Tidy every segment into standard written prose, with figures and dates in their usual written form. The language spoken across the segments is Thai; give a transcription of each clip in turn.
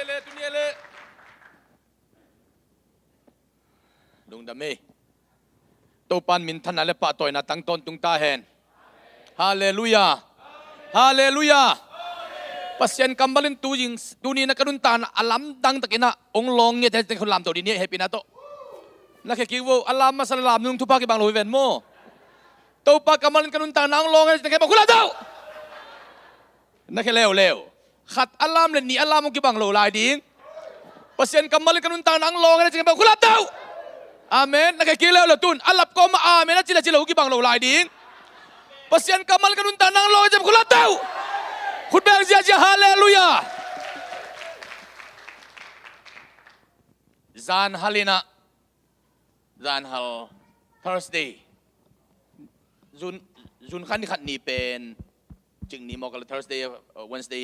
le lung da me to pan min than ale pa toy na tang ton tung ta hen hallelujah hallelujah pasien kambalin tu jing tu ni na kanun tan alam dang takina ong long nge te khon lam to di ni happy na to na ke kiwo alam masalam nung tu pa ki bang lo ven mo to pa kamalin kanun tan ang long te ke ba kula daw na ke lew khat alam le ni alam mo ki bang lo lai ding pasien kamalin kanun tan ang long te ke ba kula daw amen na ke kilew le tun alap ko ma amen na chila ki bang lo lai ding pasien kamal kanun tan ang long te ke ba kula dawคุณแบงเสียจฮาเลลูยาจานฮัลินะจานฮัล Thursday จุนขันนี่ขัดนี่เป็นจึงนี่มอกกัน Thursday Wednesday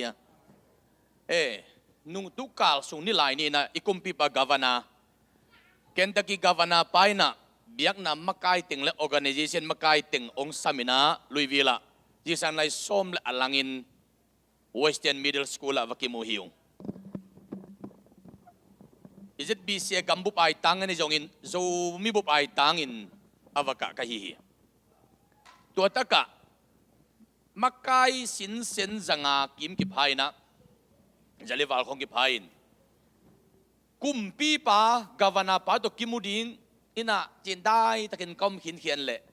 นุ่งตุกาลสุงนี่ลายนี่นะอีกุมปีปะกาวนาเคนตะกี้กาวนาไปนะเบียกนำมาไกติงและ organization มาไกติงองค์สามินะลุยวิละจีสันไลส้มและอลังอินWestern Middle School at Vakimuhiung. Is it busy gambup ay tangan ni jongin so mibup ay tangin avaka kahihi. Tuataka makai sin zanga kim kiphay na jalival kong kiphayin. Kumpi pa gavana pa to kimuding ina tinday takin kom hinhian le.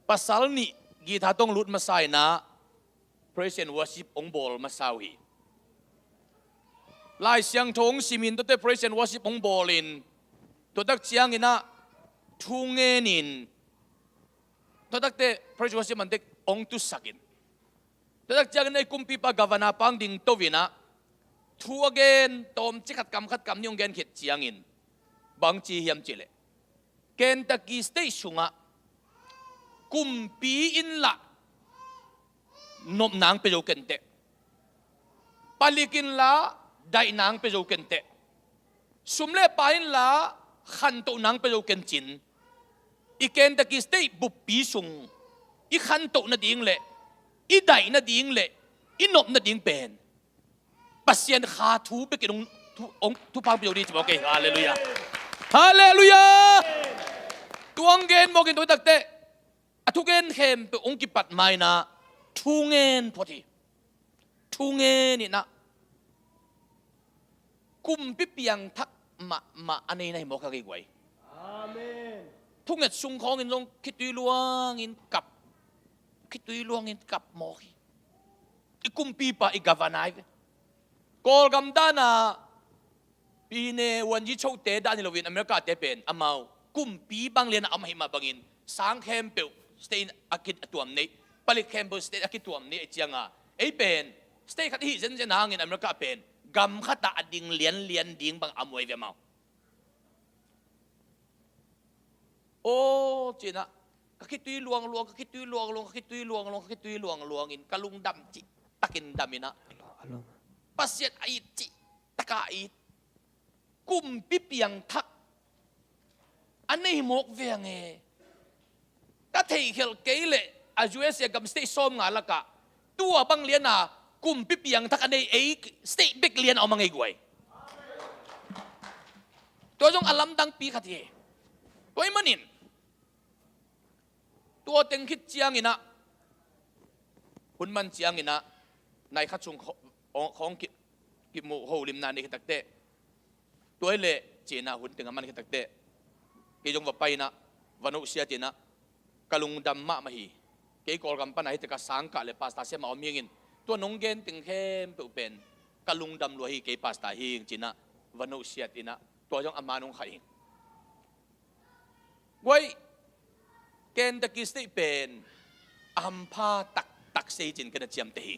Pasal ni gitatong lut masay na Praise and worship ong bol masawi. Lai siang thong simin tote praise and worship ong bolin. Todak siang ina tungenin. Todak te praise worship mantek ong tu sakin. Todak siang ina kumpi pa gavana pang ding tovina. Tu again tom chikat kam yung gen kit siangin. Bang chi hiam chile. Kentucky State sunga kumpi in la nop nang pe jo kente palikin la dai nang pe jo kente sumle pain la khan to nang pe jo kenchin iken ta ki stay bu pi sung I khan to na ding le I dai na ding le I nop na ding pen pasien kha thu pe kinong tu pang pe jo di chmo ke hallelujah hallelujah tuang gen mo kin to takte atugen hem pe ong ki pat mai na Tungen poti, tungen ina, kumpi piang tak ma anay na himo kagigway. Amen. Tunget sungkong inong kituy luangin kap moki. Ikumpi pa igavanay. Kol gamda na pine wanji chow te da nilawin Amerika tepen amaw kumpi bang lian amahima bangin sang hempel stay akit atuam ne. Balik Campbell State akituam ni itianga pen stay kat hi zen hangin Amerika pen gam khata ading lian ding bang amoy ve mau o china kakitui luang in kalung dam chi takin damina pasiat ait chi takait kum pipiang thak anei mok veange ta thei khel keile US gam state som nga laka tua bang lian na kumpi piang tak anay state big lian o mga igway to jong alam dang pi khati toy manin tua teng khit chiang ina hunman chiang ina nai khat chung khong ki mu ho lim na ni takte toy le chena hun teng man takte ke jong va pai na vanu sia chena kalung dam ma mahi kay kol kampan ay teka sangka le pasta siya maomingin to nonggen tinghem pen kalung dam luhi kay pasta hing china vano siya tina to jong amanong khaing boy ken the kiste pen ampa tak sei chin kana chiam te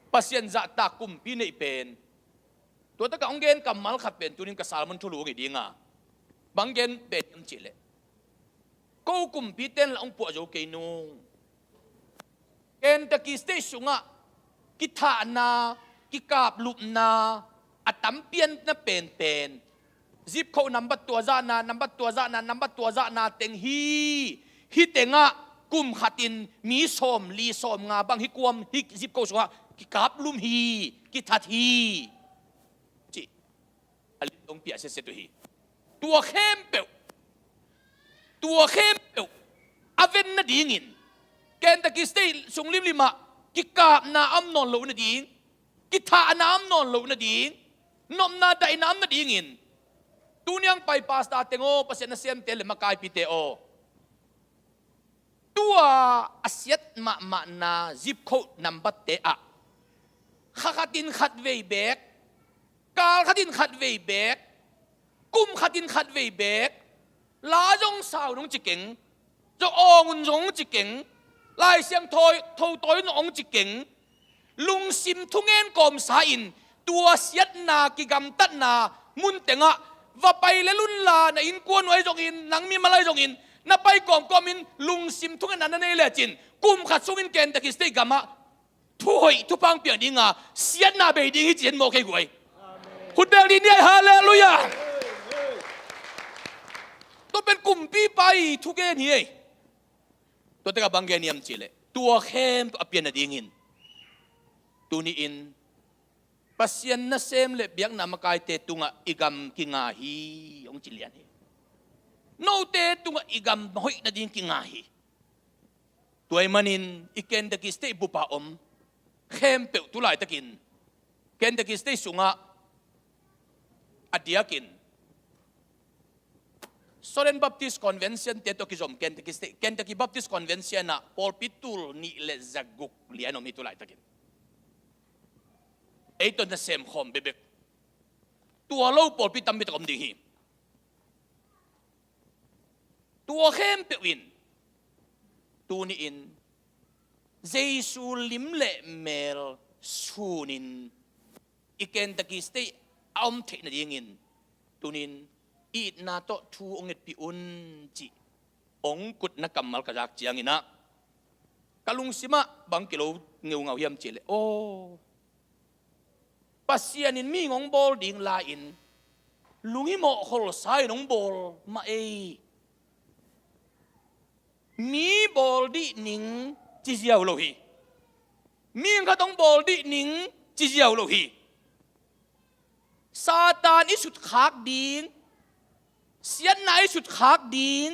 pasien za ta kumpi nei pen to ta ka onggen kamal khat pen tunin ka salmon thulu ngi dinga banggen pen chile ko kumpi ten la ong pu jo kay nung Ken ta ki station nga kita na kikap lup na atampian na pen zip code number tua za na teng hi tenga กุมขัดินมีสมลีสมงาบังฮิกวมฮิจิบโกชัวกิกาบลุมฮีกิทัดฮีจิอลิตองเปียเสเสตุฮีตัวเข้มเปวอเวนนาดิ่งินแกนตะกิสเตสุงลิมลิมะกิกาบนาอัมนอนโลนาดิ่งกิทานาอัมนอนโลนาดิ่งนมนาไดน้ำนาดิ่งินตุนยังไปปาสตาเตงโอปัสยานาเซียมเตลมากายปิเตโอตัวอาเซียตมานาซิบโคนัมบัตเตอะขัดินขัดเวย์เบกกาลขัดินขัดเวย์เบกกุมขัดินขัดเวย์เบกลาจงสาวน้องจิเก่งจะอองุนจงจิเก่งลายเสียงถอยต่อยน้องจิเก่งลุงซิมทุ่งเงินกอมสาอินตัวเสียดนากิกำตัดนามุนเตงะว่าไปและลุนลาในอินกวนไว้จงอินนังมีมาลายจงอินนับไปกอมอินลุงซิมทุ่งเงินนั้นในเลจินกุมขัดสุวินเกนตะกิสเตกามะทุยทุพังเปียงดิงาเสียดนาเบดิงฮิจินโมเกกวยคุณเบลดินเนี่ยฮาเลลูยาตัวเป็นกลุ่มปีไปทุกเกนเฮียตัวเตกับบางเกนียมจิเลตัวเข้มตัวเปลี่ยนดิ่งินตัวนี้อินปัสยันนัเซมเลเบียงนามกายเตตุงะอิกามกิงาฮีองจิเลียนเฮโนเตตุงะอิกามหอยนาดิ่งกิงาฮีตัวไอ้มันินอีเกนตะกิสเตบุปะอมเข้มเปวตุลายตะกินเกนตะกิสเตสุงะอดียกินSoren Baptist Convention teto kizom Kentucky Baptist Convention na Paul Pitul ni le zaguk liano mitulay takin. Ito na sem hom bebek. Tualaw Paul Pitam bitakom dinghi. Tuahem pewin. Tuniin. Jesu limle mel sunin. Kentucky State aum te na dingin. Tunin. It na to tu ongit piun ji ong kut na kamal kajak jiang ina kalung sima bang kilo ngau hiam chile oh pasianin mi ngong bol ding la in lungi mo hol sai nong bol ma e mi bol di ning chi jiao lo hi mi nga tong bol di ning chi jiao lo hi Satan isut khak dingเสียนนายสุดขากดิ่ง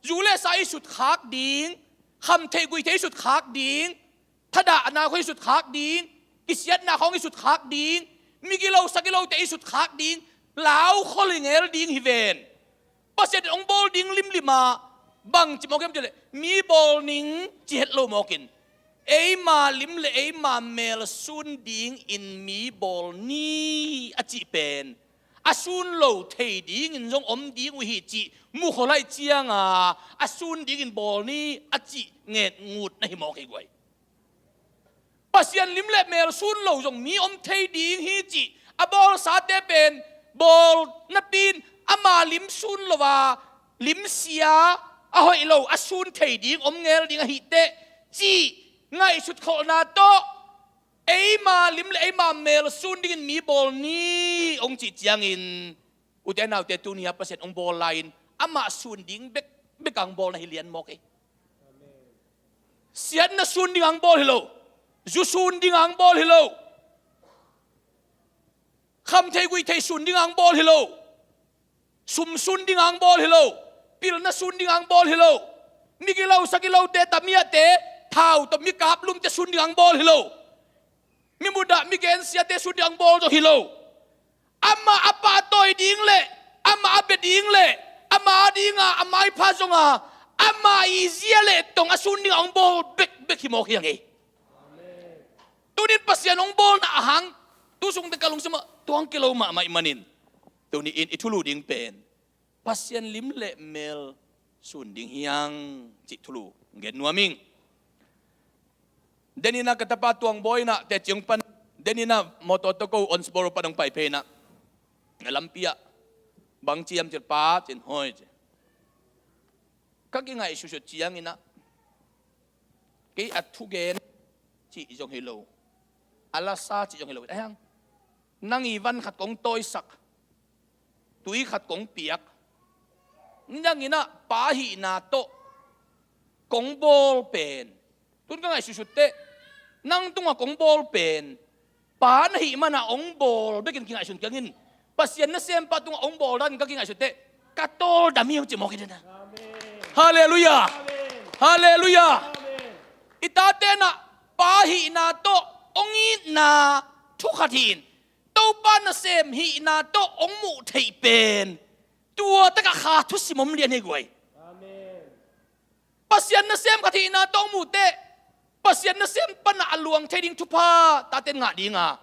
ยูเลสายสุดขากดิ่งคำเทกุยเทสุดขากดิ่งทดานาคอยสุดขากดิ่งกิเสียนนาของสุดขากดิ่งมีกิโลสักกิโลเตสุดขากดิ่งลาวคอลิงเอลดิ่งฮิเวนปัสเสดองบอลดิ่งลิมลิมาบังจิมอกิมเจเลมีบอลนิ่งจิเฮตโลมอกินเอมาลิมเลเอมาเมลซุนดิ่งอินมีบอลนี่อจิเป็นอาซุนโลเทดิ่งอินจงอมดิ่งวิหิจิมุขไลเจียงอาซุนดิ่งอินบอลนี่อจิเงดงูดในหิมอกให้กวยปัสยันลิมเล่เมลซุนโลจงมีอมเทดิ่งฮิจิอาบอลสาเตเป็นบอลนับปีนอามาลิมซุนโลวาลิมเสียอาหอยโลอาซุนเทดิ่งอมเงลดิ่งหิเตจีไงสุดโคนาโตเอมาลิมเลเอมาเมลซุนดิ่งมีบอลนี่องจิจียงอินอุตเนาวเตตุนียประเสริฐองบอลไลน์อามาซุนดิ่งเบกังบอลในฮิเลียนมอกเอเสียนน่ะซุนดิ่งอังบอลฮิโลจูซุนดิ่งอังบอลฮิโลคำเทกุยเทซุนดิ่งอังบอลฮิโลซุมซุนดิ่งอังบอลฮิโลปิลน่ะซุนดิ่งอังบอลฮิโลมิกิโลสักกิโลเตตามีเตเท้าตมิกาบลุงจะซุนดิ่งอังบอลฮิโลมิมุดะมิเกนเสียเตซุนดิ่งอังบอลโตฮิโลอามาอาปาโตยดิ่งเล่อามาอาเบดิ่งเล่อามาดิ่งอามาอิพาจงอามาอิเซียเล่ตงอาซุนดิ่งอังบอลเบกฮิโมกิยังไงตัวนี้ปัสยานองบอลน่ะหังตัวส่งแต่กะลงสมะตัวอังกิโลมาไม่มันินตัวนี้อินอิทุลูดิ่งเป็นปัสยานลิมเล่เมลซุนดิ่งยังจิทุลูเงินนัวมิงเดนิน่ากระตาตัวงบอยน่ะแต่จิงปันเดนิน่ามอตโตโกออนสบอร์ปะดงไปเพน่ะลัมเปียบางจียมจิป้าจินหอยจิก็กินไงสุดๆจียงอินะกี่อัดทุเกนจีจงฮิโลอาลาซาจีจงฮิโลไอ้ยังนั่งอีวันขัดกงโตยสักตุยขัดกงเปียกยังอินะป้าหีนาโต กงบอลเป็นตุนก็ไงสุดๆเตะนั่งตัวกงบอลเป็นป่านหิมันอะองบอลไม่กินกินไงสุดกันกินปัสยันนั่นเสียมปะตัวองบอลดันก็กินไงสุดเตะกัตโตดามิวจะมองกันนะฮาเลลูยาฮาเลลูยาอิตาเตนะป่าหินาโตองอีนาทุกขทินตัวป้านเซมหินาโตองมุเทเป็นตัวตะกะขาทุสิมมเรียนให้กวยpasien na sem kati na tong mute pasien na sem pana aluang theding thupa taten nga dinga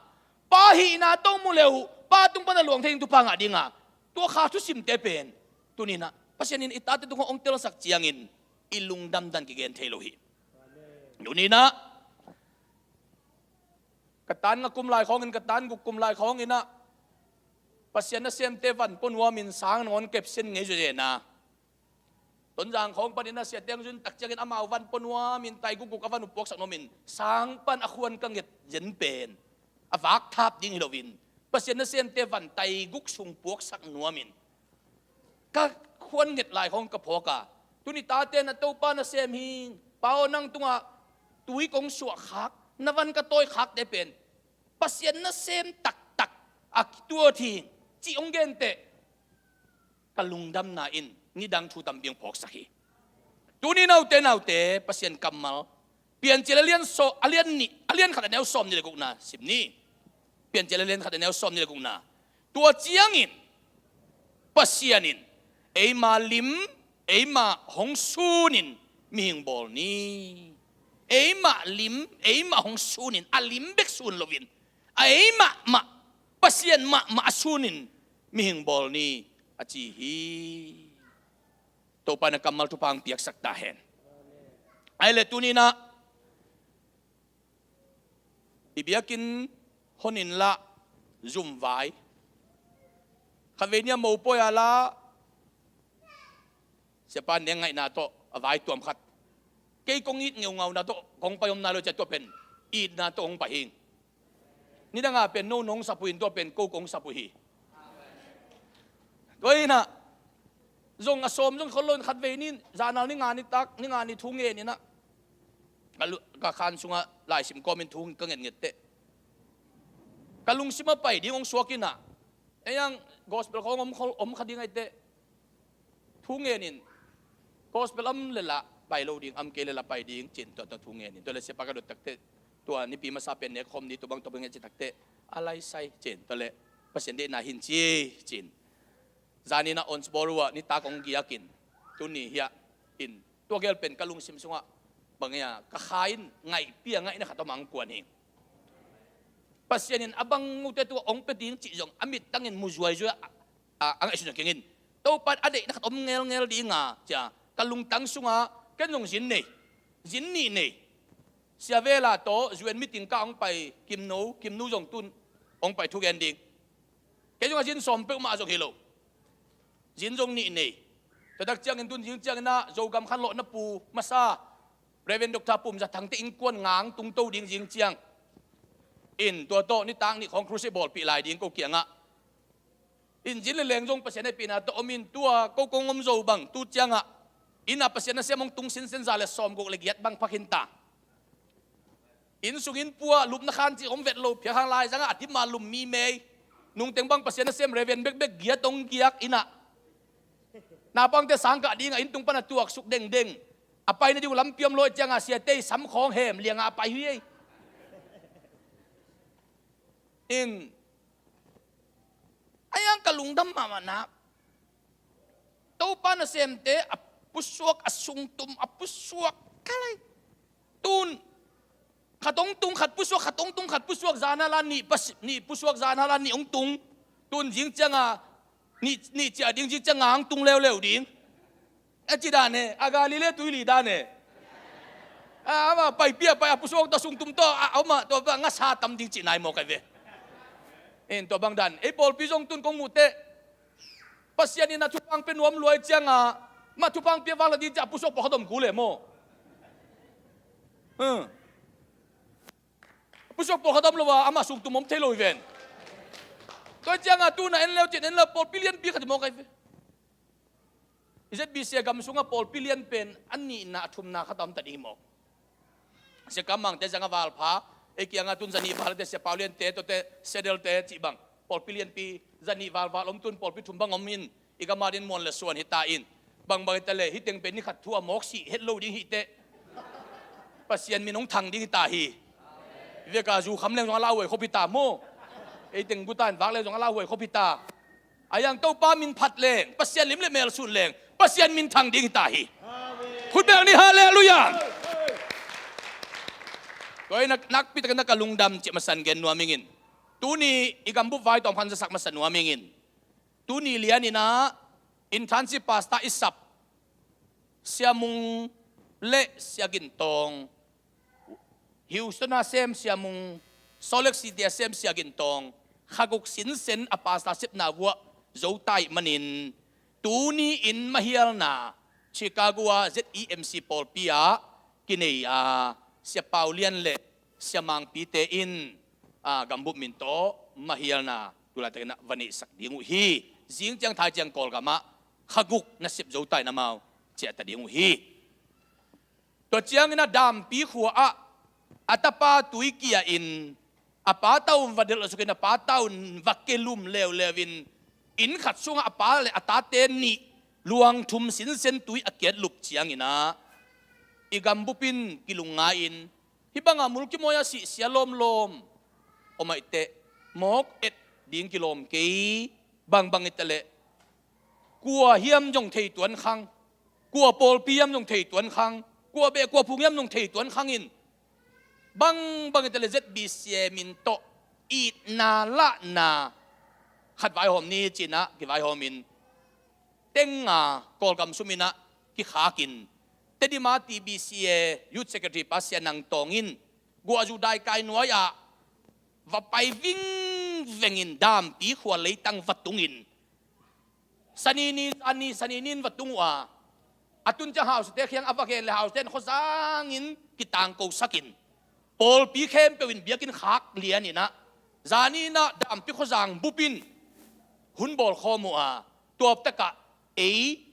pahi na tong muleu pa tung pana luang theding thupa nga dinga to kha thu sim te pen tunina pasien in itate tung ong tel sak chiangin ilung dam dan ki gen thelohi tunina katan nga kumlai khongin katan gu kumlai khongina pasien na sem te van ponwa min sang ngon kep sen nge je naต้นจางของปนินาเสียเตียงจุนตักเจกินอามาวันปนวามินไตกุกวันอุปกสักโนมินสางปันอควรกังเง็ดเย็นเป็นอวักทับยิงฮิโลวินเปอร์เซ็นต์เสียนเตวันไตกุกชุงปวกสักนัวมินก็ควรเง็ดลายของกระพกาตุนิตาเตนตัวปานเสียมหิงเป้านั่งตัวตุยกงสวกขักนวันกระโตยขักได้เป็นเปอร์เซ็นต์เสียมตักอักตัวทีจีองเกนเตกลุงดำนาอินนี่ดังชูตำเบียงพอกสักทีตัวนี้เอาเตปัสยันกัมมัลเปลี่ยนเจริญโซอเลียนนี่อเลียนขัดแนวซอมนี่เลยกุน่าสิบนี้เปลี่ยนเจริญขัดแนวซอมนี่เลยกุน่าตัวเจียงอินปัสยันินเอมาลิมเอมาฮงซูนินมีหิงบอลนี่เอมาลิมเอมาฮงซูนินอลิมเบกซูนโลวินเอมาปัสยันมาซูนินมีหิงบอลนี่อาจีฮีตัวปานกัมมัลทุพังเปียกสักตาเห็นไอเลตุนีนะอิบยากินฮนินละซุ่มไว้ข้าเวนียมูปอยาละเสียปานยังไงนาโตไว้ตัวมขัดเกยกงอิดเงานาโตกงไปยมนาโลจะตัวเป็นอีดนาโตองไปเองนี่ดังเป็นโนนงสับปุยตัวเป็นโกกงสับปุยตัวนี้นะจงอสมจงคนล้นขัดเวนินจานานี่งานนี่ตักนี่งานนี่ทุ่งเงินนี่นะก็ขันสุงะหลายสิมก็เป็นทุ่งก็เงินเตะกลุงสิมาไปดิ้งองสวกินนะไอ้ยังกอสเปลของอมขัดยังไงเตะทุ่งเงินนี่กอสเปลเลละไปโลดิ้งอัมเกลละไปดิ้งจินตัวทุ่งเงินนี่ตัวเลยเสียปากกระโดดตักเตะตัวนี่ปีมาซาเป็นเนี่ยคมนี่ตัวบางตัวเป็นเงินจิตตักเตะอะไรใส่จินตัวเลยเปอร์เซ็นต์เดน่าหินจีจินจานี่นะอนสบอรัวนี่ตากงกียกินตุนี่เฮียอินตัวเกลเป็นกะลุงซิมซุงะบางอย่างกะขายไงเปียไงนะขัดตมังกวนเองปัสยานินอบังงูแต่ตัวองเป็ดดิ้งจิจงอมิตตั้งเงินมุจวยจวยอังไอสุนัขเงินตัวปัดอดีตนะขัดอมเงลดิ้งอ่ะจ้ะกะลุงตั้งซุงะกันจงจินนี่เนี่ยเสียเวลาโตจวนมิติงก้างไปกิมนูจงตุนองไปทุกเงินดิ้งแกจงจินสมเปิลมาจงฮิโลจินจงนี่เนี่ยแต่ดักเจียงเงินตุนจินเจียงนะโจกำขันโลนปูมาซาเรเวนดอกทาปุ่มจะทั้งที่อิงกวนงางตุงโตดิ้งจิงเจียงอินตัวโตนี่ตังนี่ของครูซิบอลปีลายดิ้งก็เกี่ยงอ่ะอินจินเลงจงเปอร์เซ็นต์ในปีน่ะตัวอมินตัวก็กงอมโจบังตูเจียงอ่ะอินอ่ะเปอร์เซ็นต์นั้นเสียมงตุงสินเซนซาเลสอมก็ละเอียดบังพักหินตาอินสุกินปัวลุมนักขันจีอมเวทโลเพียงหางลายจังอ่ะที่มาลุมมีเมย์นุ่งเต็งบังเปอร์เซ็นต์นั้นเสียมเรเวนเบกเกียตงเกียกอินอ่ะนาปังเตสังกะดีงอินตุงปนัดตัวสุกเด้งอไปในดิวลำเปียมลอยจังอาเซียเตยสำของแหมเลียงอาไปเฮ้ยอินไอ้ยังกะลุงดำมามันนะตัวปานเซมเตอปุสวกอสุงตุมอปุสวกอะไรตุนขัดตรงตุงขัดปุสวกขัดตรงตุงขัดปุสวกจานาลานี่ปุสวกจานาลานี่องตุงตุนยิงจังอานี่จะดิ้งจิจังางตุงเร็วดิ้งไอ้จีดานเนี่ยอากาลิเลตุยลีดานเนี่ยว่าไปเปียไปอาปุสวกตัวสุงตุมตัวเอามาตัวบางงัดชาตำดิ้งจีนายโมกันเวตัวบางดันไอ้บอลพิจงตุนกงมุเตปัสยานี่นะทุพังเป็นวมรวยจังมาทุพังเปียวังละดีจะปุสวกปะขดมกูเลยโมปุสวกปะขดมละว่าอามาสุงตุมมเทโลอีเวนตัวจังตูน่ะเอ็นเลวจิตเอ็นเลวปอลพิเลียนปีขัดโมกันเว ZBC gam sunga pol pillion pen anni na thum na khatam ta ding mo se kamang te janga wal pha ekianga tun zani wal te se paulian te to te sedel te chi bang pol pillion pi zani wal wal om tun pol pi thum bang om in igamarin mon le suan hita in bang bang te le hiteng pen ni khat thua mok si het lo ding hi te pasien minong thang ding ta hi ve ka ju kham leng jong la hoi khopita mo ei teng butan wak le jong la hoi khopita ayang to pa min phat leng pasien lim le mel sun leng pasien min thang ding ta hi khut bang ni hallelujah koi nak pi ta ka lungdam chi masan gen nuamingin tu ni igam bu vai tom phan sak masan nuamingin tu ni lianina internship pasta isap siamung le siagin tong Houston na sem siamung Solek City sem siagin tong khaguk sin sen apasta sip na wa zo tai manin tu ni in mahial na Chicago ZEMC Paul Pia kineya sia Paulian le sia mang pite in gambu minto mahial na tula ta na vani sak dingu hi jing chang thai chang kol gama khaguk na sip zo tai na mau che ta dingu hi to chiang na dam pi khua a atapa tuikia in apataw vadel asukin apataw vakelum lew lewin in khat sunga apale ataten ni luang thum sin sen tui akiat lup chiang ina igambupin kilungain hibanga mulki moya si sialom lom omaite mok et ding kilom ke bang itale kwa hiam jong thei tuan khang kwa pol piam jong thei tuan khang kwa be kwa phungyam jong thei tuan khang in bang itale ZBC min to it na la na khat vai hom ni china ki vai homin tenga kolgam sumina ki khakin tedi ma TBCA youth secretary pasya nang tongin gua ju dai kai noya va pai ving vengin dam pi khwa leitang watungin saninin watungwa atun cha house te khiang avaken le house ten khosangin kitang ko sakin Paul pi khem pewin biakin khak lianina zanina dam pi khozang bupin hunbol khomua top taka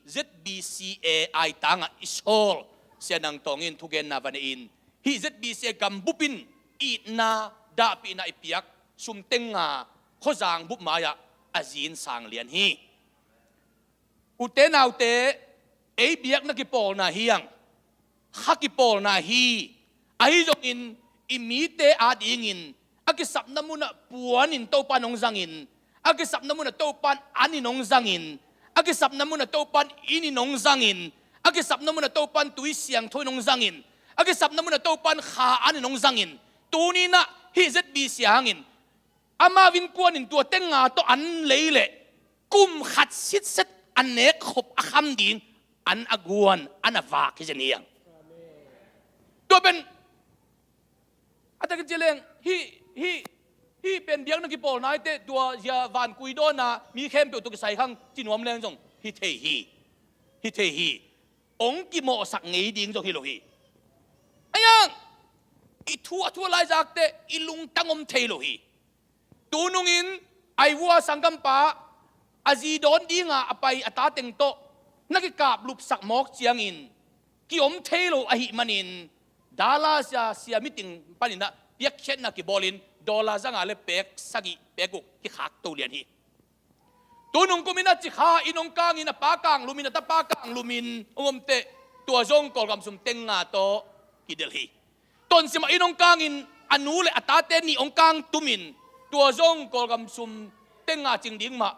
ZBCA ai tanga isol sianang tongin tugen na vanein hi ZBCA gambupin itna da pi na ipiak sumtenga khozang bup maya azin sang lian hi uten autte biak na ki pol na hiang hakipol na hi ai jong in imite adingin akisap na muna puanin to panong zangin akisap na muna to pan aninong zangin agisap na muna topan ininong zangin agisap na muna topan tuisyang toinong zangin agisap na muna topan khaan inong zangin tuni na hizet bisyangin amawin kuanin tua tenga to an leile kum khat sit set anek khop akham ding an aguan an avak hijaniyang to ben atag jeleng hiเป็นเบียงนักกีฬานายเตตัวยาวันกุยโดนะมีเข้มเปียวตัวกษัยข้างจีนวมแรงจงฮิเทฮีองกิโมสักเงยดิ้งจงฮิโลฮีไอ้ยังอีทั่วลายจากเตอีลุงตั้งอมเทโลฮีตูนุงินไอวัวสังกัมปะอาจีโดนดิ้งอ่ะไปอัตาเต็งโตนักกาบลุบสักมอกเจียงอินกิอมเทโลอหิมันินดาลาเสียมิติงปานินะเปียกเช็ดนักกีบอลินดอลลาร์จังอะไรเป็กสกิเป็กุที่ขากตัวเรียนฮีตัวนุ่งกุมินาจิขาอินงกางอินปากางลูมินตาปากางลูมินองมเตตัวจงกอลกำสุมเต็งงาโตกิเดลฮีต้นสิมาอินงกางอินอนุเลอตาเตนีองกางตุมินตัวจงกอลกำสุมเต็งงาจิงดิ้งมา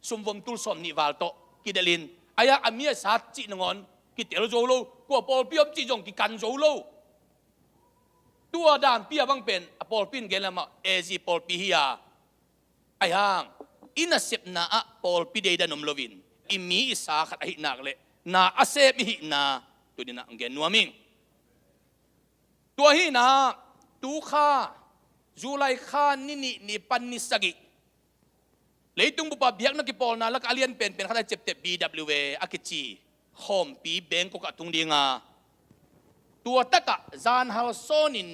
สุมวมตุลสมนิวาลโตกิเดลินอายะอามีสัตจินงอนกิเตลโจโลกัวปอลพิอมจิจงกิกันโจโลตัวดามเปียบังเป็นอปอลปินเกลมาเอซีปอลปีฮียาไอ้ห่างอินาเซปนาอปอลปีเดดานมโลวินอิมีอิสาขัดหินักเลนาอาเซมิหินาตัวนี้นะอังเกนัวมิงตัวฮีนาตูข้าจูไลข้านี่ปันนิสกิเลยตุงบุปผาเบียกนักกีฬานาลักอาเลียนเป็นข้าได้เจ็บBWA อากิจีโฮมปีเบงก็กะตุงดีงาตัวตะกะจานฮาลโซนิน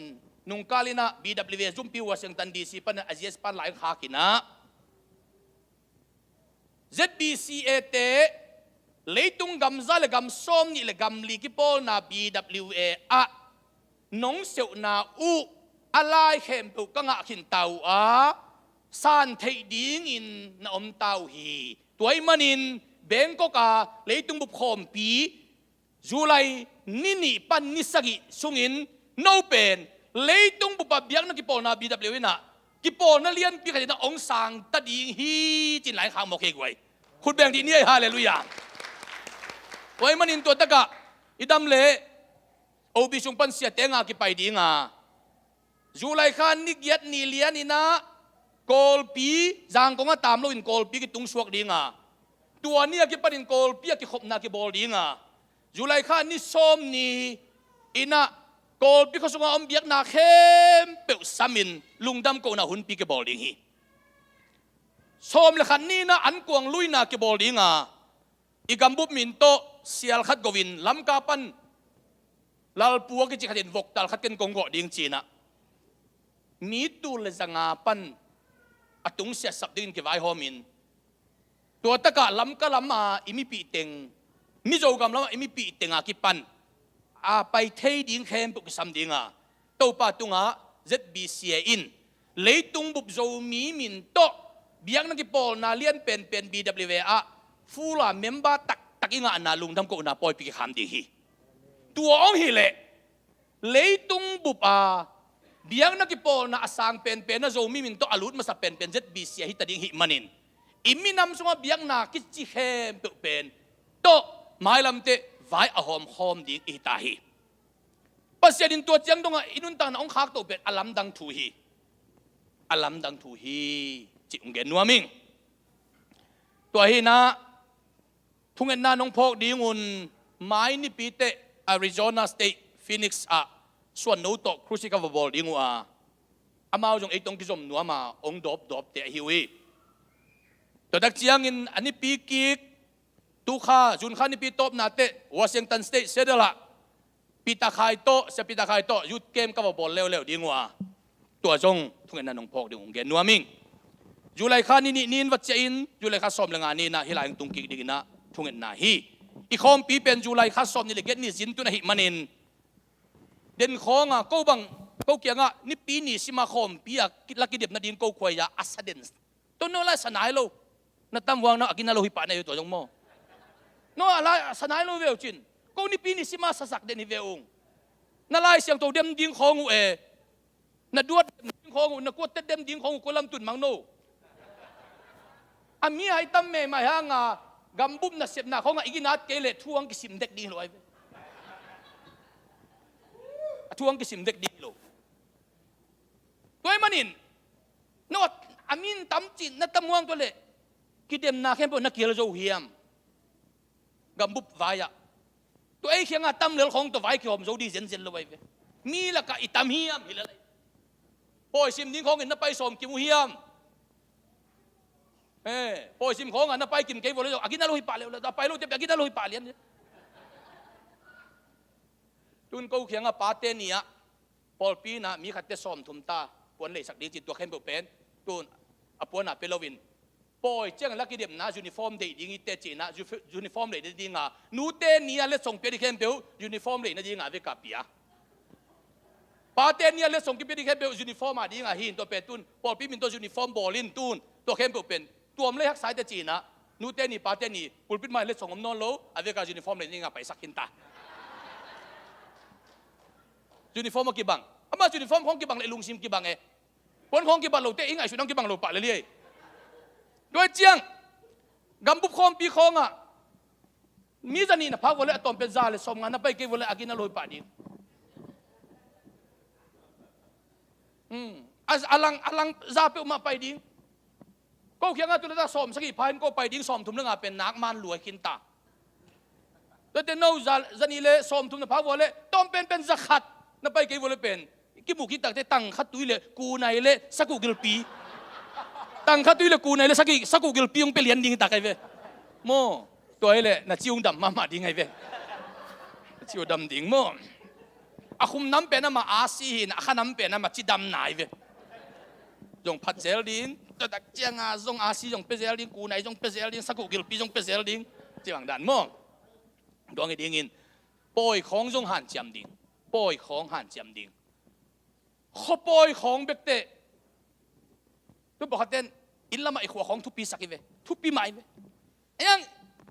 นุงกาลินะ BWA จุมพิวอชิงตันดีซีปันอาเซียสปันหลายขากินะ ZBCA เต lấy tung gam za le gam som ni le gam li ki pol na BWA a nong seu na u alai khem tu ka nga khin tau a san thei ding in na om tau hi tuai manin Bangkok a lấy tung bup khom pi July nini pan nisagi sungin no pen lấy tung bup biang na ki pol na BWA na ki pol na lian pi ka na ong sang ta ding hi chin lai khang mo ke gwai khut bang di ni hallelujah tuai manin to taka idam le obi sung pan sia tenga ki pai dinga July khan ni giat ni lian ina kol pi jang ko nga tam lo in kol pi ki tung suak dinga tua ni ki panin kol pi ki khop na ki bol dinga July khan ni som ni ina kol pi ko sunga om biak na khem pe samin lungdam ko na hun pi ki bol ding hi som le khan ni na an kuang lui na ki bol dinga igambup min to sial khat govin lam ka pan lal puwa ki chi khatin vok tal khat ken konggo ding china mi tu le zanga pan atung sia sap ding ki vai homin to taka lam ka lama imi pi teng mi zo gam lama imi pi tenga ki pan a pai thei ding khem pu ki sam dinga to pa tunga ZBCA in leitung bup zo mi min to biang na ki pol na lian pen BWA fula member tak inga na lungdam ko na poi pi kham ding hi tua ong hi le leitung bup a biang na ki pol na asang pen na zo mi min to alut ma sa pen ZBCA hi tading hi manin iminam sunga biang na ki chi hem pe pen to mai lam te vai a hom ding i ta hi pasya din to chiang donga inun ta na ong khak to pen alam dang thu hi chi ungen nuaming to hi na thungen na nong phok ding un mai ni pi te Arizona State Phoenix a suan no to cruise ka bol ding wa amao jong eitong kizom nuama ong dop te hiwi to dak chiang in ani pi kik tu kha jun kha ni pi top na te Washington State sedala pita khai to youth game ka bol lew ding wa to jong thungen na nong phok ding ungen nuaming July kha ni nin wat chain July kha som lenga ni na hilang tung kik ding na thungen na hi i khom pi pen July kha som ni le get ni jin tu na hi manin den khonga ko bang ko kianga ni pi ni sima khom pi a laki dep na din ko khoya asaden to no la sanai lo na tam wang na akina lo hi pa na yo to jong mo no ala sanai lo veo chin ko ni pi ni sima sasak den hi veung na lai siang to dem ding khongu e na duat ding khongu na ko te dem ding khongu ko lam tun mang no ami hai tam me ma hanga gambum na sep na khonga iginat ke le thuang ki sim dek ding lo ai thuang ki sim dek ding lo toy manin no amin tam chin na tamuang to le kidem na khem po na kiel zo hiam gambup vaya to ai khianga tam lel khong to vai ki hom zo di zen lo vai ve mi la ka itam hiam hilal poi sim ding khong in na pai som ki mu hiam poi sim khong na pai kim ke vo lo agina lo hi pa le da pai lo te agina lo hi pa lian tun ko khianga pa te nia pol pi na mi khatte som thum ta pon le sak ding chi to khem po pen tun apona pelovin poi chang laki dem na uniform de ding ite chi na uniform le ding a nu te nia le song pe di khem pe uniform le na ding a ve ka pia pa te nia le song ki pe di khem pe uniform a ding a hin to pe tun pol pi min to uniform bolin tun to khem po pen tuam le hak sai te chi na nu te ni pa te ni pulpit mai le song om non lo a ve ka uniform le ding a pai sak hin ta uniform ki bang ama uniform khong ki bang le lung sim ki bang e pon khong ki bang lo te ing ai su nang ki bang lo pa le li doi chiang gambup khom pi khonga mi zani na phak wole atom pe za le som nga na pai ke wole agina loi pa ding as alang za pe ma pai ding ko khianga tu la som sagi phain ko pai ding som thum nga pen nak man luai kin ta to te no zani le som thum na phak wole tom pen zakhat na pai ke wole pen ki bu ki tak te tang khat tu le ku nai le saku gil pi tang khat tu le ku nai le saku gil pi ong pe lian ding ta kai ve mo to le na chiung dam ma ding ai ve chiu dam ding mo akhum nam pe na ma asi hin akhanam pe na ma chi dam nai ve jong phat zel ding to dak chianga jong asi jong pe zel ding ku nai jong pe zel ding saku gil pi jong pe zel ding จีวังดันมองดวงไอ้ดิ่งอินปอยของทรงหันจำดิ่งปอยของหันจำดิ่งข้อปอยของเบกเตตัวบอกเขาเต้นอินละมาไอ้ขวของทุบปีสักอีเวทุบปีใหม่เวไอ้ยัง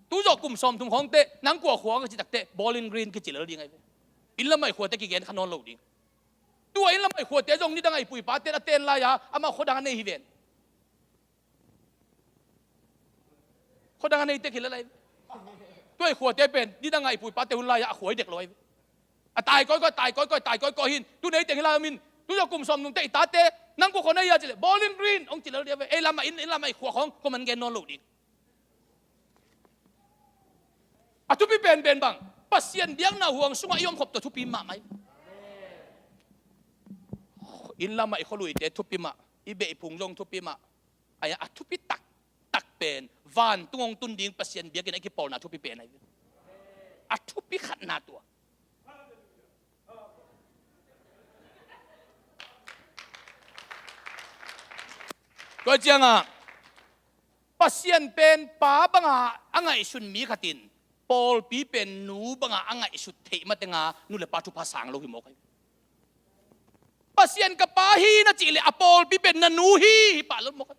ตู้จอกกลุ่มซอมทุ่มของเตนังกลัวขวก็จิตตักเตบอลลินกรีนก็จิเลอร์ดิ่งไงเวอินละมาไอ้ขวเตกี่เกนขนอนโลดิ่งตัวอินละมาไอ้ขวเตจงนี่ดังไอ้ปุยป้าเตละเต้นลายาอามาขวดังในฮิเวนขวดังในเตกิเลอะไรตัวไอ้ขวเตเป็นนี่ดังไงปุยป้าเตหุ่นลายาขวเด็กลอยตายก้อยตายก้อยตายก้อยหินตัวไหนเตกิลามินตู้จอกกลุ่มซอมนุ่งเตอิตาเตนังกลัวคนไหนยาจิเลบอลลินกรีนองจิเลอร์เดียวเวไอ้ละมาอินละมาไอ้ขวของก็มันเกนนอนโลดิ่งทุบปีเป็นบังปัสเซียนเดียงนาห่วงสุงยอมขบตัวทุบปีมาไหมอินละไม่เขาลุยเดทุบปีมาอีเบย์พุงลงทุบปีมาไอ้ทุบปีตักเป็นวานตุงตุนดิ่งปัสเซียนเบียกินไอ้กี่ปอลนาทุบปีเป็นไอ้ทุบปีขัดหน้าตัวก็เจียงปัสเซียนเป็นป้าบังอ่ะไงชุนมีขัดินปอลปีเป็นหนูบังอ่ะไงสุดเทมาเตงานูเลปาทุภาษาโลหิมอกปัสเซียนกับป้าฮีนะจิเลอปอลปีเป็นนันูฮีปาลมอก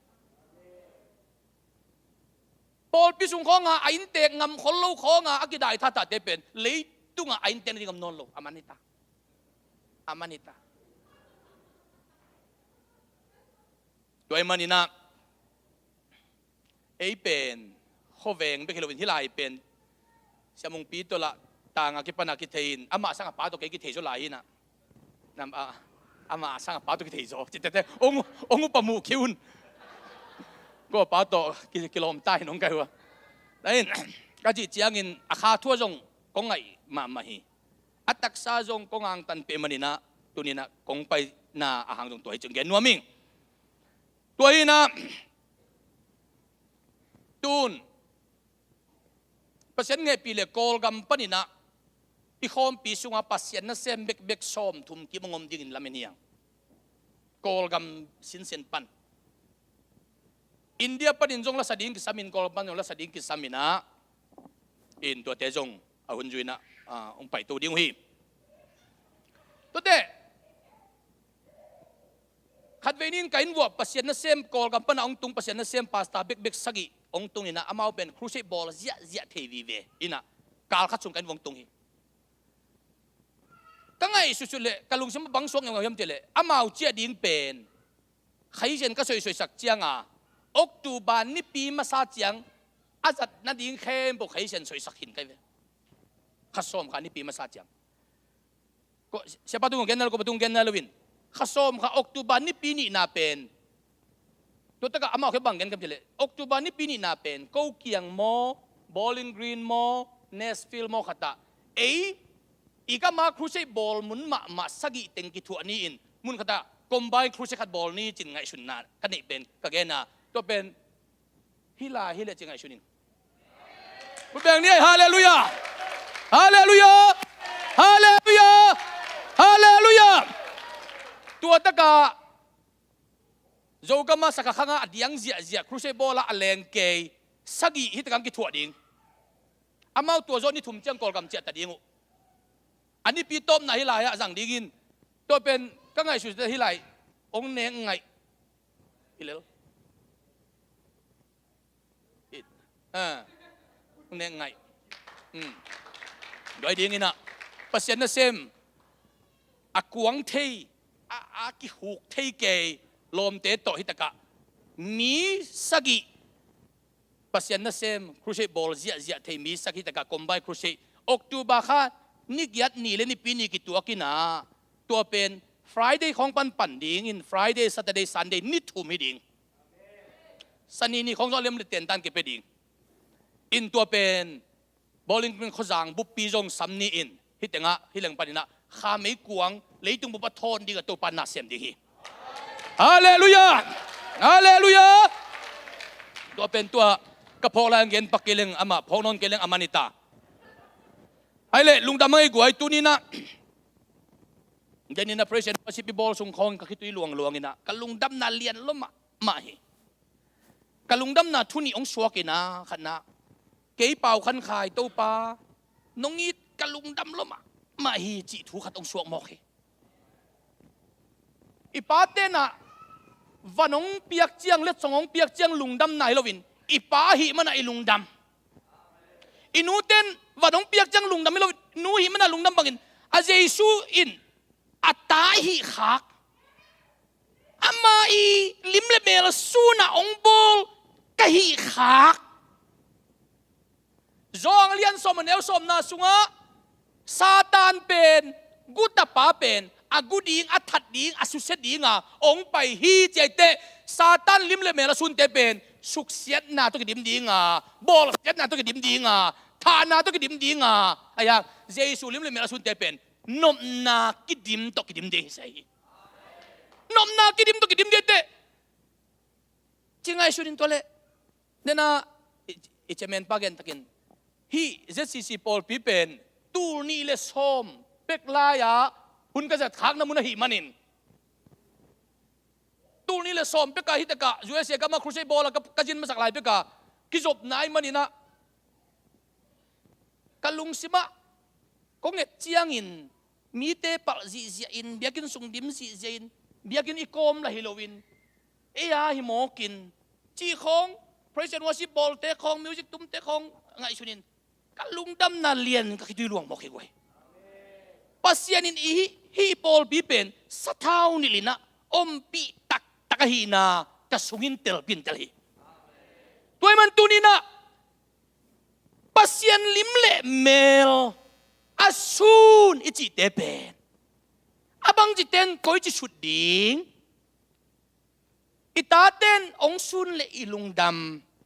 ปอลปีสุงของไอ้เตงงำคนเล่าของอากิได้ท่าเตเป็นเลยตุงไอ้เตงนี่งำนนโลอามานิตาโดยมันนี่นะไอ้เป็นข้อแหวงไปคิดว่าเป็นที่ไรเป็นสมองปีตัวละต่างกิปนากิเทนอามาสังป้าตัวกิเทโซไหลนะนำอามาสังป้าตัวกิเทโซจิตแต่องค์ปมูคิวนก็ป้าตัวกิโลมใต้น้องไก่วะแต่ก็จิตเจียงินอาคาทั่วจงกงไงมาฮีอัตักซาจงกงอังตันเปมันนี่นะตัวนี้นะกงไปนาอาหารจงตัวให้จึงเกนนัวมิงตัวนี้นะตูนเปอร์เซ็นต์ไงปีเล็กโกลกัมปนินะปีคอมปีสุงาปัสเซียนนั่นเซมเบกซอมทุ่มกิมงอมดิ่งลามิเนียโกลกัมสินเซนปันอินเดียปนินจงละสดิงกิสามินโกลปันจงละสดิงกิสามินะอินตัวเตจงอาหุนจุยนะองไปตัวดิ่งฮีตัวเตขัดเวนินกันวัวปัสเซียนนั่นเซมโกลกัมปนองตุงปัสเซียนนั่นเซมปาสตาเบกสกิองตุงนี่นะอามาเป็นครูเซบอลเสียเทวีเวอินะกาลขัดสุงกันวงตุงฮีก็ไงสุดๆเลยกะลุงสมบังสวงอย่างยำเจเลยอามาเจียดิ่งเป็นใครเช่นก็สวยๆสักเจียงออกตูบานนี่ปีมาซาเจียงอาจัดนั่นดิ่งเข้มบอกใครเช่นสวยสักหินกันเวขัดซ้อมกันนี่ปีมาซาเจียงก็เสียปะตุงเกนนัลก็ปะตุงเกนนัลวินขัดซ้อมค่ะออกตูบานนี่ปีนี่นาเป็นตัวตะกะอามาเขาบังกันกันเจเลยออกตูบานนี่ปีนี่นาเป็นกูเกียงโมบอลลิงกรีนโมเนสฟิลโมขัดตาอีกมาครูเซบอลมุนมาสกิเต็งกิทัวนี่อินมุนขตาคอมไบครูเซขัดบอลนี่จิงไงชุนนากันนี่เป็นกะเกนาตัวเป็นฮิลาจิงไงชุนินผู้แบ่งนี้ฮาเลลูยาฮาเลลูยาฮาเลลูยาฮาเลลูยาตัวตะกะโจกมาสักข้างอดียงเสียครูเซบอลละเลงเกยสกิฮิตกังกิทัวดิ่งอามาตัวโจนี่ทุ่มเจียงกอลกำเจียตัดดิ่งอันนี้ปีต้มไหนไรอะสั่งดีกินตัวเป็นก็ไงสุดที่ไรองเนงไงอีเลวองเนงไงโดยดีงี้นะเปอร์เซ็นต์นั่นเซมอากวงเทยอากิหูกเทยเกยลมเตะต่อฮิตกะมีสกิเปอร์เซ็นต์นั่นเซมครูเชบอลเสียเทยมีสกิตกะคอมไบครูเชออกตูบาคานี่ยัดนี่เลยนี่ปีนี้กี่ตัวกินนะตัวเป็น Friday ของปั่นดิ่ง in Friday Saturday Sunday นี่ทุ่มให้ดิ่งสันนี่ของเราเลี้ยงเตียนตันเก็บไปดิ่งอินตัวเป็นบอลลิงเป็นข้อสั่งบุปปีจงซ้ำนี่อินฮิตเงะฮิเลงปันนะข้าไม่กวงเลยตุงบุปทอนดีกับตัวปันนาเสียมดิ่งฮาเลลูยาฮาเลลูยาตัวเป็นตัวกระเพาะแรงเงินปักเกลิงอามาพองนนเกลิงอามานิตาไอ้เล่ลุงดำไม่กลัวไอ้ตัวนี้นะเดี๋ยวนี้นะเพรสเซนต์สิบปีบอลส่งของกับที่ตัวหลวงนี่นะกะลุงดำน่าเลียนล้มมาเหกะลุงดำน่าทุนี่องชัวกินะขันนะ เก๋เป่าคันขายตัวปลาน้องอีกะลุงดำล้มมาฮีจีถูขัดองสวงมอกเฮอีป้าเต้นวันน้องเปียกเจียงเล็ดสองเปียกเจียงลุงดำไหนละวินอีป้าหิมันไอลุงดำอีนูเต้นวันน้องเปียกเจียงลุงดำไม่ละนูหิมันไอลุงดำบังอินอาเจซูอินอัตตาหิขักอามาอีลิมเลเมลสูน่าองบอลกะหิขักจองเลียนสมเนลสมนาสุงะซาตานเป็นกุตปาเป็นอากูดิงอัฐดิงอาสุเสดิงองไปฮีเจเตซาตานลิมเลเมลสุนเตเป็นสุกเสียนาตุกดิมดิงบอลเสียนาตุกดิมดิงทานาตุกดิมดิงไอ้ยังเจสุลิมเลเมลสุนเตเป็นนมนากิดิมตุกดิมดิงใส่นมนากิดิมตุกดิมเดเตจริงไอ้สุนินตัวเล่เนี่ยนะอิจเมนปาเกนตะกินฮีเจสิปอลปีเป็นตูนี่เลสอมเป็กลายหุ่นกษัตริย์ขักน้ำมันหิมันินตูนี่เลสอมเป็กกาฮิตกะยูเอสเอกามาครูเซบอลกับกจินมาสักหลายเป็กกากิจบนายมันินะกัลุงสิมะคงเงเจียงอินมีเตปะจีเจียอินเบียกินสุงดิมจีเจียนเบียกินอีกอมละฮิโลวินฮิโมกินจีคงเพรสเซนต์วอชิบอลเตะคงมิวสิกตุ้มเตะคงไงชุนินกัลุงดำนาเลียนก็คิดดูหลวงบอกให้ไว้ปัสยานินฮีปอลบีเป็นสัทาวนิลินะอมปีตักตะกหีนากระสุงินเตลปินเตลีตัวมันตุนินะปัสยานลิมเลเมลอาซูนอิจิเตเป็นอาบังจิเตนก็อิจิชุดดิงอิตาเตนองซุนเลอิลุงด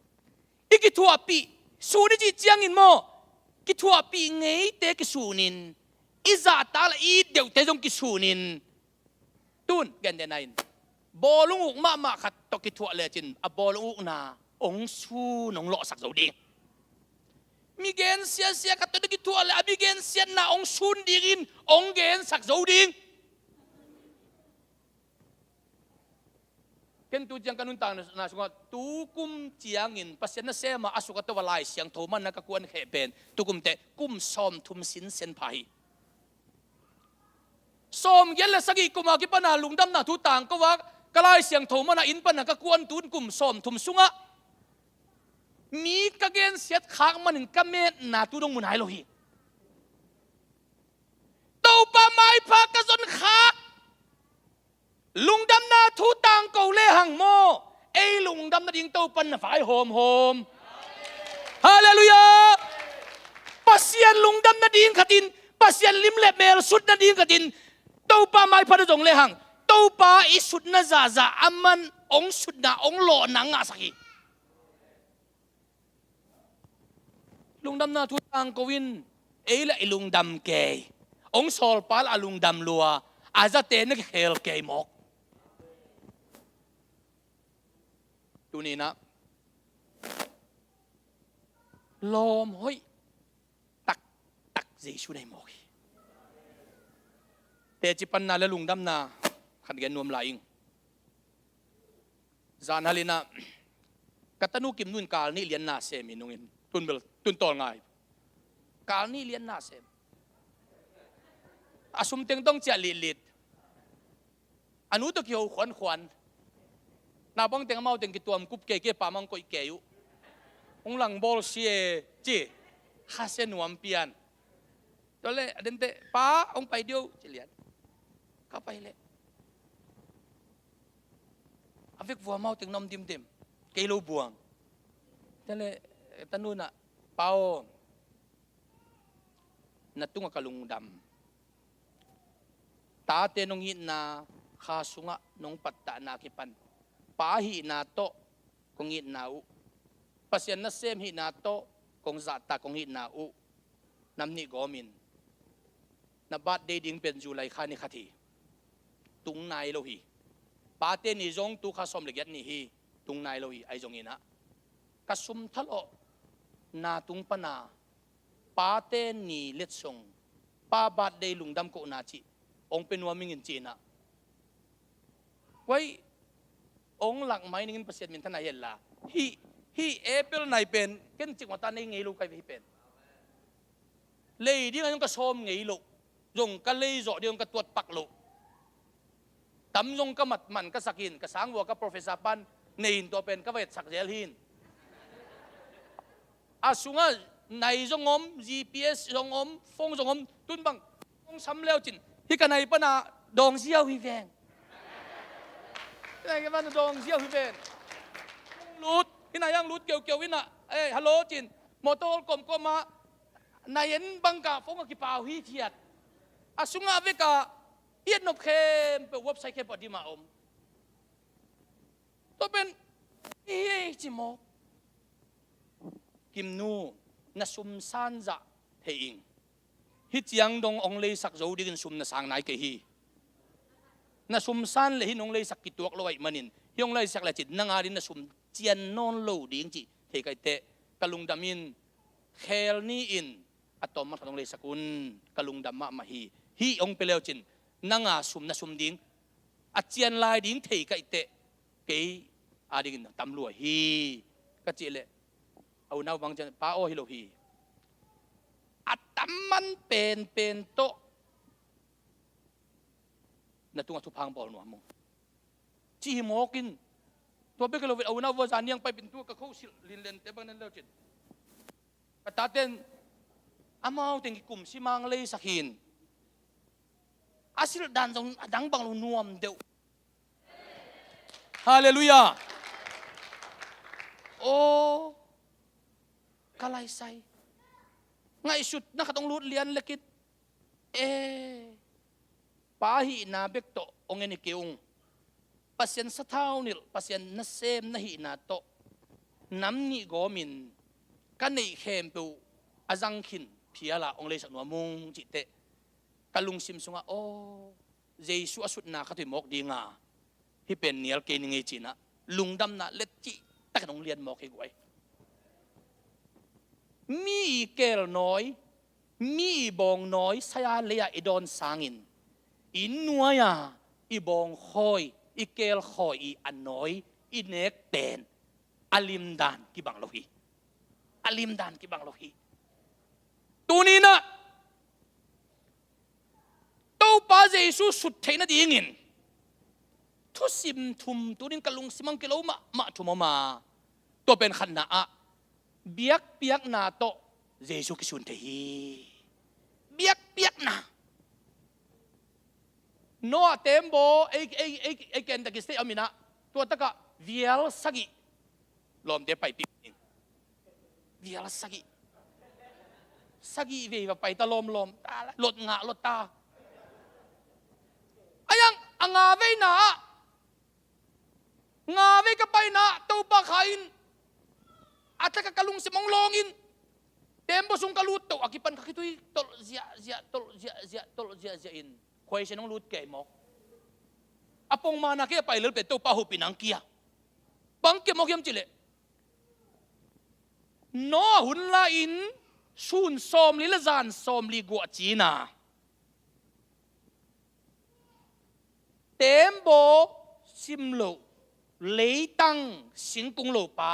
ำอิกิทัวปีสูนิจิเจียงอินโมกิทัวปีไงเตกิสูนินอิซาตาลอีเดียวเตจงกิสูนินตุนกันเดนัยบอลุงอุกมาขัดตกิทัวเลจินอบอลุงอุกนาองซูนองหล่อสักเจ้าดิมีเกณฑ์เสียขัดตกิทัวเลมีเกณฑ์เสียนาองซูนดิรินองเกณฑ์สักเจ้าดิเกันตูจังกันนุนตางนะสุกตูกุมเจียงอินปัสยานะเสมาอสุกตะวลายเสียงโทมันนักกวนเขเป็นตูกุมเตกุมซอมทุมสินเซนไพซอมเยลสกีกุมากิปนาลุงดำนาทุต่างก็ว่ากลายเสียงโทมันอินปนักกวนตูนกุมซอมทุมสุงะมีกะเกนเสียดขางมันกะเมนนาตูดงมุนหายโลหิเต้าปะไม้พักกะจนขาลุงดำนาทุต่างเกาเล่หังโมไอลุงดำนาดิงเต้าปันฝ่ายโฮมฮาเลลูยาปัสยานลุงดำนาดิงขัดินปัสยานลิมเล็บเมลสุดนาดิงขัดินเต้าปะไม้พัดจงเล่หังเต้าปะอิสุดนาซาอามันองสุดนาองหล่อนังอาสักลุงดำนาทุต่างกวินไอละไอลุงดำเกยองสอลปาลอาลุงดำลัวอาจจะเตนกเฮลเกยมอกดูนี่นะลมห้อยตักเจชูในหมอกแต่จิปันนาและลุงดำนาขันแกนวมลายอิงจานฮาลินะกัตนูกิมนุนกาลนี่เลียนนาเซมินุงินตุนตอลง่ายกาลนี่เลียนนาเซมอาสมเต็งต้องเจลิดอนุตะเกียวขวัญนาบังเต็งเมาเต็งกิตัวมกุบเกะปามังก็อีเกยุองหลังบอลเสียจีฮาเซนวมเปียนตัวเล่เดนเตป้าองไปเดียวเฉลียนเข้าไปเลยอาฟิกวัวเมาเต็งนมดิมเกลูบวงตัวเล่ตันนู่นอ่ะเป้านัดตุ้งกะลุงดำตาเตนงยินนาข้าสุงะนงปัตตานาคิปันป้าหินาโตคงหินาอุปัสยานะเซมหินาโตคงจัตตาคงหินาอุน้ำนี่กอมินนับบัดเดดิ้งเป็นจุไลขานิขัดีตุงนายโลหิป้าเตนิจงตุข้าสมเล็กนี่ฮีตุงนายโลหิไอจงอินะกัสุมทะโลนาตุงปนาป้าเตนี่เล็ดซงป้าบัดเดลุงดำโกนาจิองเป็นวามิงินจีนะไว้องหลักไม้นิ่งเปอร์เซ็นต์มินทนายเยลล่ะฮี ฮีเอเปิลไหนเป็นเก่งจิงว่าตาในไงลูกใครเป็นเลยที่งั้นก็ซ้อมไงลูกยงก็เลยจ่อเดียวก็ตัวปักลูกตำยงก็มัดมันก็สักินก็สางวัวก็โปรเฟสซัปันในอินตัวเป็นก็เวทสักเจลหินอาสุงะในจงอม GPS จงอมฟงจงอมตุนบังฟงซ้ำแล้วจินที่กันในปนาดองเสียวฮิแวงที่ไหนกันปนาดองเสียวฮิแวงรูดที่ไหนยังรูดเกี่ยววินะฮัลโหลจินมอเตอร์กลมก็มาในเห็นบังกาฟงกับกิปาวฮิเทียดอาสุงะเวกาเอียดนบเข้มเป็นเว็บไซต์เข้มปฏิมาอมตัวเป็นจิโมกิมนูน่าสุมสันจะเฮียงฮิตยังดงองเลยสักโจดิกันสุมน่าสังนายเกฮีน่าสุมสันเลยฮินองเลยสักกิตัวกลอยมันินฮิองเลยสักละจิตนังอารินน่าสุมเจียนนอนโลดิ้งจีเฮกไอเตะกะลุงดามินเคลนี่อินอัตอมันองเลยสักุนกะลุงดามะมาฮีองเปเลวจินนังอาสุมน่าสุมดิ้งอาเจียนลายดิ้งเทกไอเตะเกยอาดิ้งตำรวจฮีก็จีเลเอาหน้าบางจันป้าโอฮิโลฮีอัตมันเป็นโตนั่นตัวทุพังบอลหนัวมงจีโมกินตัวเบกโลวิเอาหน้าวจานยังไปเป็นตัวกระเขาลินเลนเตบังนั่นแล้วจิตกระตาเต้นอามาเอาเต็งกลุ่มสิมังเลยสักหินอาศิลดันจงดังบังลุนวมเดียวฮาเลลูยาโอ้กะไลไซไงสุดนักต้องรูดเลียนเล็กิดปาหินาเบกโตองเงินเกี่ยงปัสยันสะเท้านิลปัสยันนัสเซมนหินาโตน้ำนี่โกมินกันในเข้มปูอาจังขินพิอาละองเลยสักหนัวมุงจิตเตกะลุงซิมซุงะโอ้เจสุอสุดนาขัดมอกดีงาที่เป็นเนียลเกนิงเอจินะลุงดำนาเล็ดจิตักน้องเรียนมอกให้ไว้มีเกลน้อยมีบองน้อยสยาเลียอิดอนสางินอินนัวยาอีบองคอยอีเกลคอยอีอันน้อยอีเนกเตนอาลิมดานกิบังโลฮีอาลิมดานกิบังโลฮีตัวนี้นะตัวป้าเจสุสุดเทนดีงินทุสิมทุมตัวนี้กะลุงสิมังกิโลมาทุมมาตัวเป็นขันนาเบียกนาโตเจสุกิสุนเทฮีเบียกนาโนอาเต็มโบไอเกนตะกิสเตอมินะตัวตะกะเวียลสกิลอมเดไปปีเวียลสกิเวียไปตะลมตาลดงะลดตาอายังงาเวนางาเวกไปนะตัวปะขาอินอาจจะกะลุงสมองลองอินเต็มบสุงกะลุตตัวอากิปันคิตุยตลเจียอินคอยเชนองลุตเกมอกอปงมานาเกไปเลยเป็นตัวปะหุปินังเกียบังเกมอกยมจิเลโนหุนลาอินซูนซอมลิละจานซอมลิกัวจีนาเต็มโบซิมโลเลยตังสิงกุงโลปา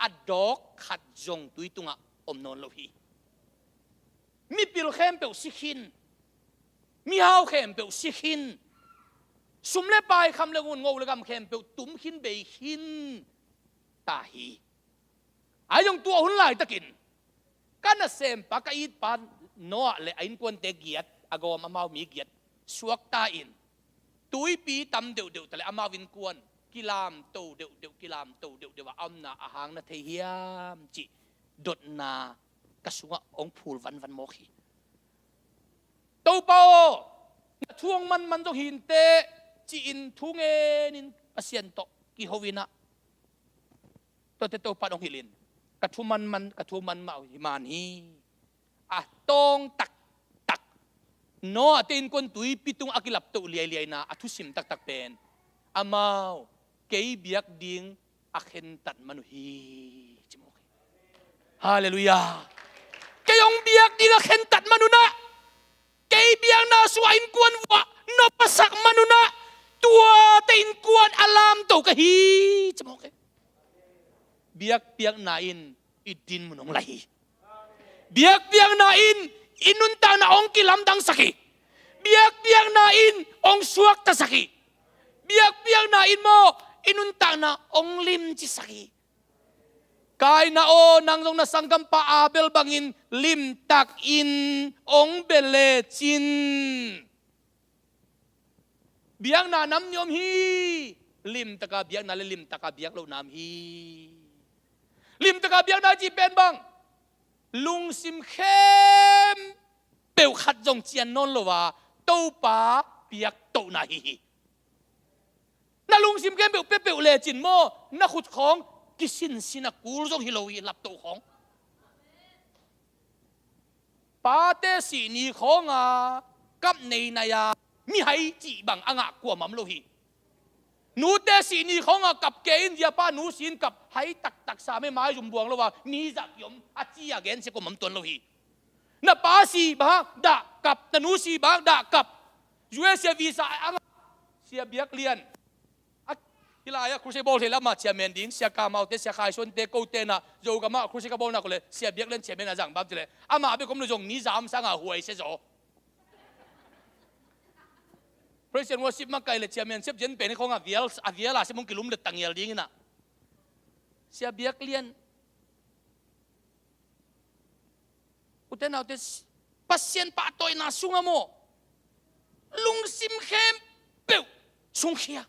อดอกขัดจงตุยตุงะอมนนโลฮีมีปิลเข้มเปียวสิขินมีฮาวเข้มเปียวสิขินสุมเล่ไปคำเลงุนงูเลกำเข้มเปียวตุ้มขินเบยขินตาฮีอายุตัวหุ่นไหลตะกินกันน่ะเซมปากอีดปันโน่เลยอินควนเตเกียดอากอมอามามีเกียดสวกตาอินตุยปีตำเดียวแต่เลยอามาวินกวนกิลามโตเดียวกิลามโตเดียวว่าอัมนาอาหางนาเทียมจิดดนากระสุงองพูลวันโมขีโตเปาท่วงมันจะหินเตจีอินทุ่งเงินอาเซียนโตกิโฮวินะตัวโตปาดองหิลินกระทุมันมาหิมานฮีอ่ะตองตักโน่เต็นคนตุยปิตุงอากิลับตุเลียนะอัทุสิมตักเป็นอามาวเกยเบียกดิ้งอาเข็นตัดมนุฮีจิโมกฮาเลลูยาเกยองเบียกดิ้งอาเข็นตัดมนุนะเกยเบียกนาสวายกวนวะนบสักมนุนะตัวเต็นกวนอลามตุกะฮีจิโมก biak piak nain idin munong lahi biak piak nain inunta na ong kilam dang saki biak piak nain ong suak ta saki biak piak nain mo inunta na ong lim ci saki kai na o nang dong na sanggam pa abel bangin lim tak in ong bele chin biang na nam nyom hi lim taka biang na lim taka biang lo nam hi lim taka biang na ji pen bang lung sim khem peu khat jong chian non lo wa to pa biak to na hi na lung sim khem peu le chin mo na khut khong kisin sinakul jong hilowi lap to khong pa te si ni khong a kap nei na ya mi hai chi bang anga kwa mam lo hi nu te si ni khong a kap ke in dia pa nu sin kap hai tak tak sa me mai jum buang lo wa mi zak yom a chi again se ko mam ton lo hi na pa si ba da kap na nu si ba da kap jue se visa anga sia biak lian hilaya krusi bol hela ma chia men ding sia ka mau te sia khai son te ko te na zo ka ma krusi ka bol na ko le sia biak len che men na jang bab le ama be kom lo jong ni jam sang a huai se zo President worship ma kai le chia men sep jen pe ni khong a vial la se mong kilum le tang yel ding na sia biak lian uten na te pasien pa toy na sunga mo lung sim khem peu sung khia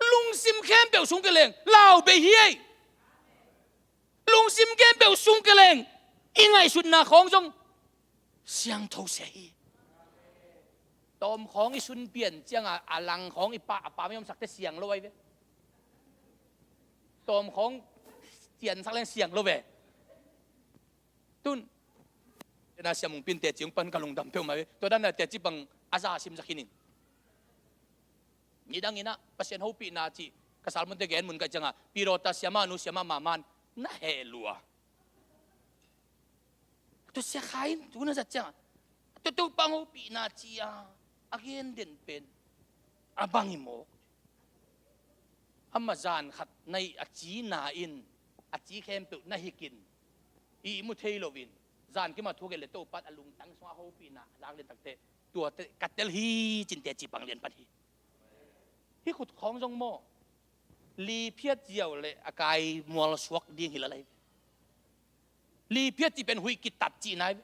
lung sim khem peu sung ke leng lao be hi lung sim khem peu sung ke leng ingai sut na khong jong siang thâu se hi tom khong i sun pian chiang a lang khong i pa me yom sak te siang lo wai ve tom khong tian sak leng siang lo ve tun na siam mung pin te chiang pan ka lung dam peu mai to dan na te chi bang aza sim zakinin ni dang ina pasien hopi na chi kasal mun te gen mun ka changa pirota siama nu siama maman na he lua to sia khain tu na za chang to pang hopi na chi a again den pen abang mo amazan khat nei a chi na in a chi khem pe na hikin i mu thei lovin zan ki ma thu ge le to pat alung tang swa hopi na lang le tak te tua te katel hi chin te chi pang len pat hi hi khut khong jong mo li phiat jiao le akai mol swak ding hi la lai li phiat ti pen hui ki tat chi nai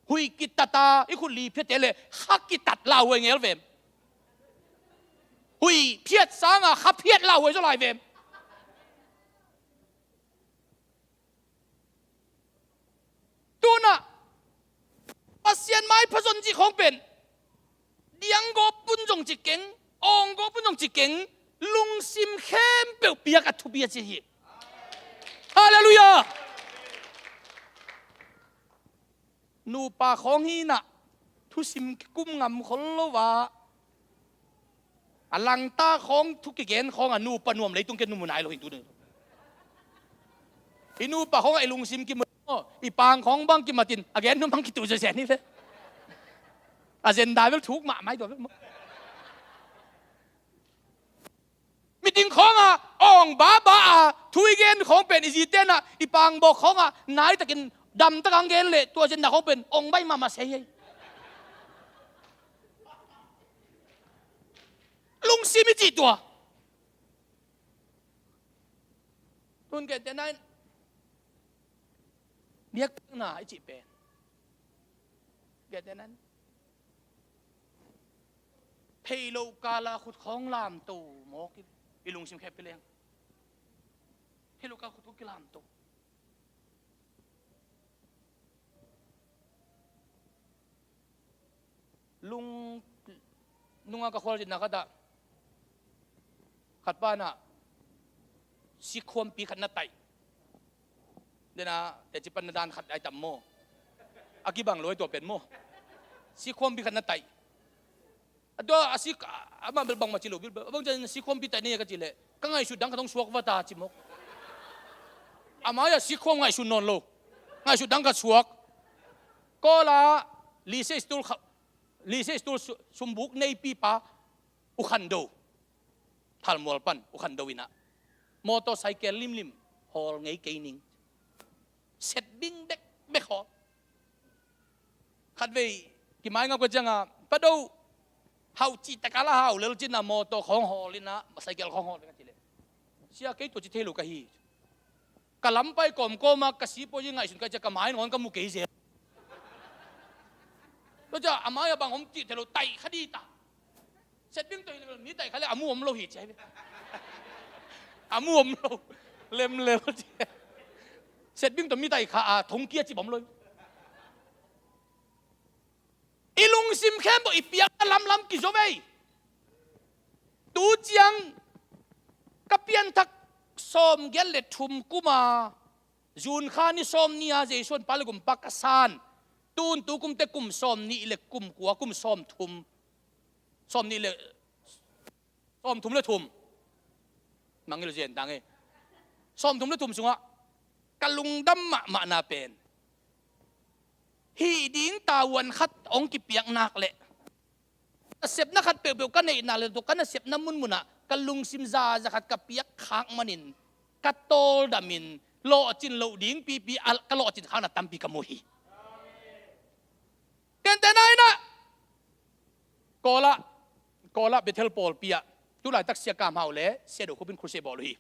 hui ki tata i khut li phiat te le khak ki tat la we ngel vem hui phiat sang a kha phiat la we zo lai vem tu na pasien mai phazon ji khong pen diang go pun jong chi keng ong go pun jong chi keng lung sim khem pe piak a thu bia chi hi hallelujah nu pa khong hi na thu sim kum ngam khol lo wa alang ta khong thu ki gen khong a nu pa nuam lei tung ken nu munai lo hin tu ne inu pa khong ai lung sim ki mo i pang khong bang ki matin again nu bang ki tu je se ni fe agenda vel thuk ma mai do vel mi ding khong a ong ba a thui gen khong pen isi ten a i pang bo khong a nai takin dam ta kang gen le to agenda khong pen ong bai ma se ye lung si mi chi to tun ke ten nai biak na ai chi pen ke ten nan phei lo kala khut khong lam to mo ki ilung sim khep peleng phei lo ka khut ki lam to lung nunga ka khol jin na ka da khat pa na si khom pi khat na tai dena te chi pan na dan khat ai tam mo aki bang loi to pen mo si khom pi khat na tai ado asik ama belbang machilo bil bang jan si khom pi tai ne ka chile ka ngai su dang ka dong suak wa ta chi mo ama ya si khom ngai su non lo ngai su dang ka suak ko la li se stul sumbuk nei pi pa u khan do thal mol pan u khan do ina มอเตอร์ไซค์ลิมฮอลไงเกนิงเสร็จบิ้งเด็กเบคอขัดเวกี่ไม้งับก็จังอ่ะปะดูเฮาจีตะกาลาเฮาเลลจินามอเตอร์ของฮอลลินะไซค์ของฮอลกันทีเลยเสียเกยตัวจิเทลูกะฮีกะลำไปก่อมก็มากะสีโปยังไงสุนก็จะกะไม้นอนกะมุเกยเสียแล้วจะอามาอย่าบังผมจีเทลูไตคดีตาเสร็จบิ้งตัวนี้ไตเขาเลยอามูผมโลหิตใช่ไหมอามูผมโลเล็มเสร็จบิ้งตัวมีไตขาทงเกียร์จีผมเลยอีลุงซิมเข้มบอกอีเปียกลำกี่โจเมย์ตูเจียงกับเปียนทักส้มเกล็ดทุ่มกุมาจูนข้านี่ส้มนี่อาเจส่วนปาลกุมปักษานตูนตูกุมเตกุมส้มนี่เล็กกุมกัวกุมส้มทุ่มส้มนี่เล็กส้มทุ่มเล็กทุ่มมังเงลเจนดังเอส้มทุ่มเล็กทุ่มสุงะกะลุงดำมะนาเป็นฮีดิ้งตาวันขัดองกิเปียกนักเลยเสพนักขัดเปรียวกันในนาเลยตัวกันเสพน้ำมุนมุนะกันลุงซิมซาจะขัดกับเปียกค้างมันินกัดโตดามินโลจินโลดิ้งปีกัลโลจินข้างนัดตั้มปีกมุฮีเกันแต่ไหนนะโกละเบเทลโพลปียตุลายตักเสียกามเฮาเล่เสียดูเขาเป็นครูเซบอลฮี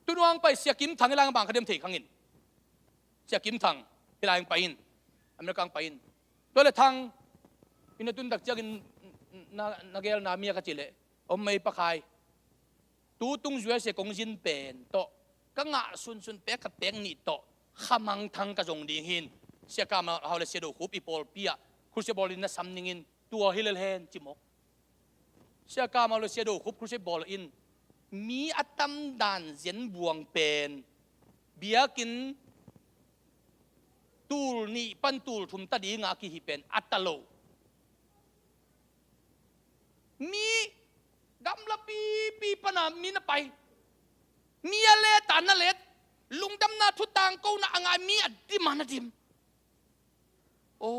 ตุนวางไปเสียกิมทางในล่างบางคดีมเทขังอินเสียกิมทางที่ลายไปอินอเมริกันไปอินตัวเลยทางอินตุนดักจักินนักเกลนามีกันจิเลอมไม่ปะคายตูตุงจวยเสกงจินเป็นโตก็งะซุนเป๊กกับเป๊กนี่โตขมังทางกระจงดีหินเสียกามาเอาเลยเสียดูคุปอีโพลเปียครูเซบอลินน่ะซ้ำนิงินตัวฮิเลเฮนจิมกเสียกามาเลยเสียดูคุปครูเซบอลอินมีอัตมดานเย็นบวงเป็นเบียกินตูลนี่ปันตูลทุมตะดีงากิฮิเป็นอัตโลมีกำลับปีปนามีนะไปมีอะไรตานนั่นเล็ดลุงดำนาทุตังกูน่ะอ่างมีอดีมานะดิมโอ้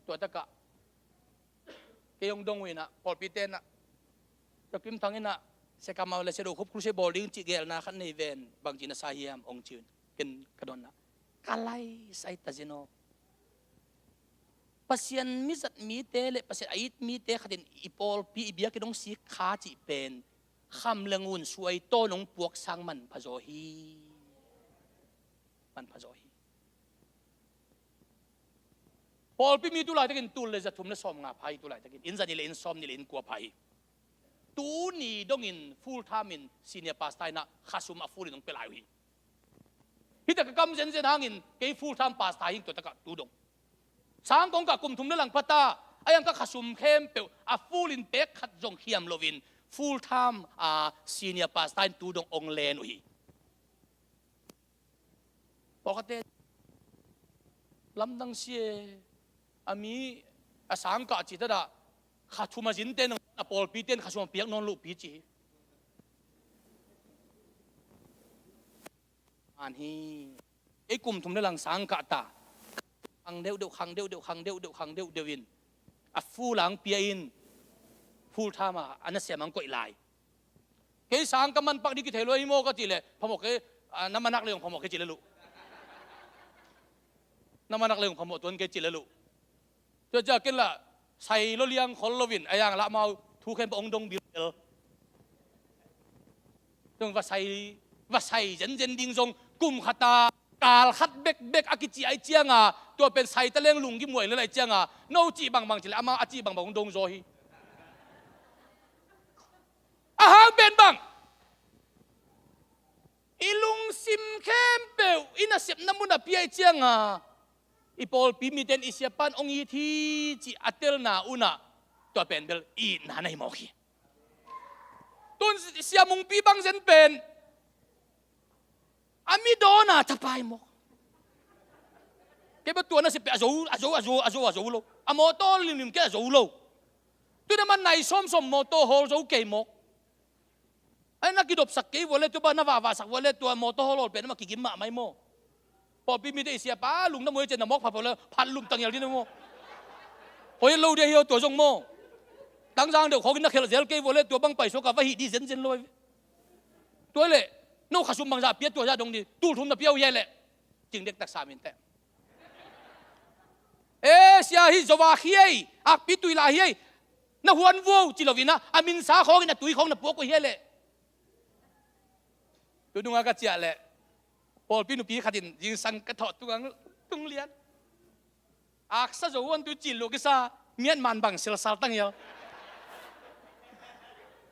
ตัวตะกะเกยงดงวินะพอปีเตนะจะกิมทางนี้นะเสกามาเลเซโดคบครูเชบอลลิงจิเกลนะขันในเวนบางจีน่าสายามองจืนกินกระดอนนะกาไลไซตาเจโนปัศยันมิจัดมีเตเลปัศยันไอท์มีเตขัดินอีโพลปีเบียกิดงสีขาจิเป็นคำเลงุนสวยโตนงปวกสังมันพะโจฮีมันพะโจฮีพอลปีมีตุลายตะกินตุลเลยจะทุ่มเลสอมงาไพ่ตุลายตะกินอินซันนี่เลนซอมนี่เลนกัวไพ่ตูนี่ดงอินฟูลไทม์อินซีเนียร์พาสไตน่ะข้าซุมอาฟูลินงเปลายฮีฮิตะกะกำเซนเซนหางอินเกย์ฟูลไทม์พาสไตน์ตัวตะกะตูดงสางกงกับกลุ่มทุ่มเรื่องพัตตาไอ้ยังก็ขสุมเข้มเปลอาฟูลินเป็กขัดจงเขียมโลวินฟูลไทม์ซีเนียร์พาสไตน์ตูดงองเลนุฮีปกติลำดังเสียอามีสางกะจิตระขัดทุมาจินเตนอปอลปีเตนขัดสุมเปียกนอนลูกปีจีอันนี้ไอ้กลุ่มทุ่มเรื่องสางกะตาขังเดียวขังเดียวขังเดียวขังเดียววินอ่ะฟูหลังเปียอินฟูท่ามาอันนั้นเสียมังก็อีไลเฮ้ยสังกัมันปักดิกิเทโลอิโมก็จีเลยพอบอกเฮ้ยน้ำมันนักเลยของพอบอกเฮ้ยจีเลยลูน้ำมันนักเลยของพอบอกตัวนี้เฮ้ยจีเลยลูจะกินละใส่โลเลียงคนโลวินไอ้ยังละมาทูเข้มองดงบิลต้องว่าใส่เจนดิ้งทรงกุมขตากาลขัดเบกอากิจิไอเจียงอ่ะตัวเป็นไซตะเลี้ยงลุงกิมวยเลยไอเจียงอ่ะโนจีบางจีเลยอามาอาจีบางดงโซฮีอาหารเป็นบางอีลุงซิมเข้มเปลอินาเสียบน้ำมันอ่ะพี่ไอเจียงอ่ะอีโพลปีมีเดนอิเสียปันองยีที่จีอัตเตลนาอุนะตัวเป็นเบลอีนาในหมอกีตุนเสียมุงปีบางเซนเป็นอามีโดน่ะจะไปหมดแกเป็นตัวนั้นสิเป็นอาโจโลอามอโต้ลิมแกอาโจโลตัวนั้นมันในส้มมอโต้โฮลโจเกมกไอ้นักกิดบสักกี่วันเลยตัวบ้านนาวาสักวันเลยตัวมอโต้โฮลเป็นมากี่กิมมาไม่โมพอปีมีได้เสียป้าลุงน้ำมือเจนน้ำมกพันพอเลยพันลุงตังอย่างที่น้ำโมพอยังรู้เดียวตัวจงโม当然的，可能那开了这给我嘞，多帮白说个话，一人人来，对嘞，那可是帮啥别多下东西，都同的表演嘞，经历得啥面的。sia hi zowa hiai a pi tui la hiai na huan wo chi lovina amin sa khong na tui khong na po ko hiai le tu dunga ka chia le pol pi nu pi khatin jing sang ka tho tung lian ak sa zo won tu chi lo ki sa mian man bang sel sal tang yo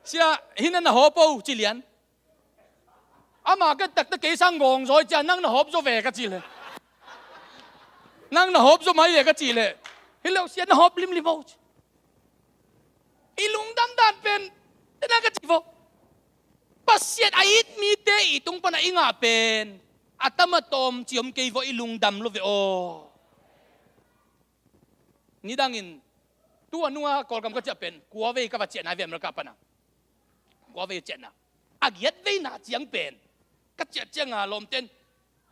sia hinan na ho po chi lian ama ka tak ta ke sang ngong rồi cha nang na hop zo ve ka chi le nang na hop zo mai ye ka chi le hilau sia na hop lim lim ho ilung dam dan pen na ka chi vo pasiat ait mi te itung pa na inga pen atama tom chiom ke vo ilung dam lo ve o ni dangin tu anua kol kam ka cha pen kwa ve ka ba che na ve mer ka pa na kwa ve che na agiat ve na chiang pen ka che chiang a lom ten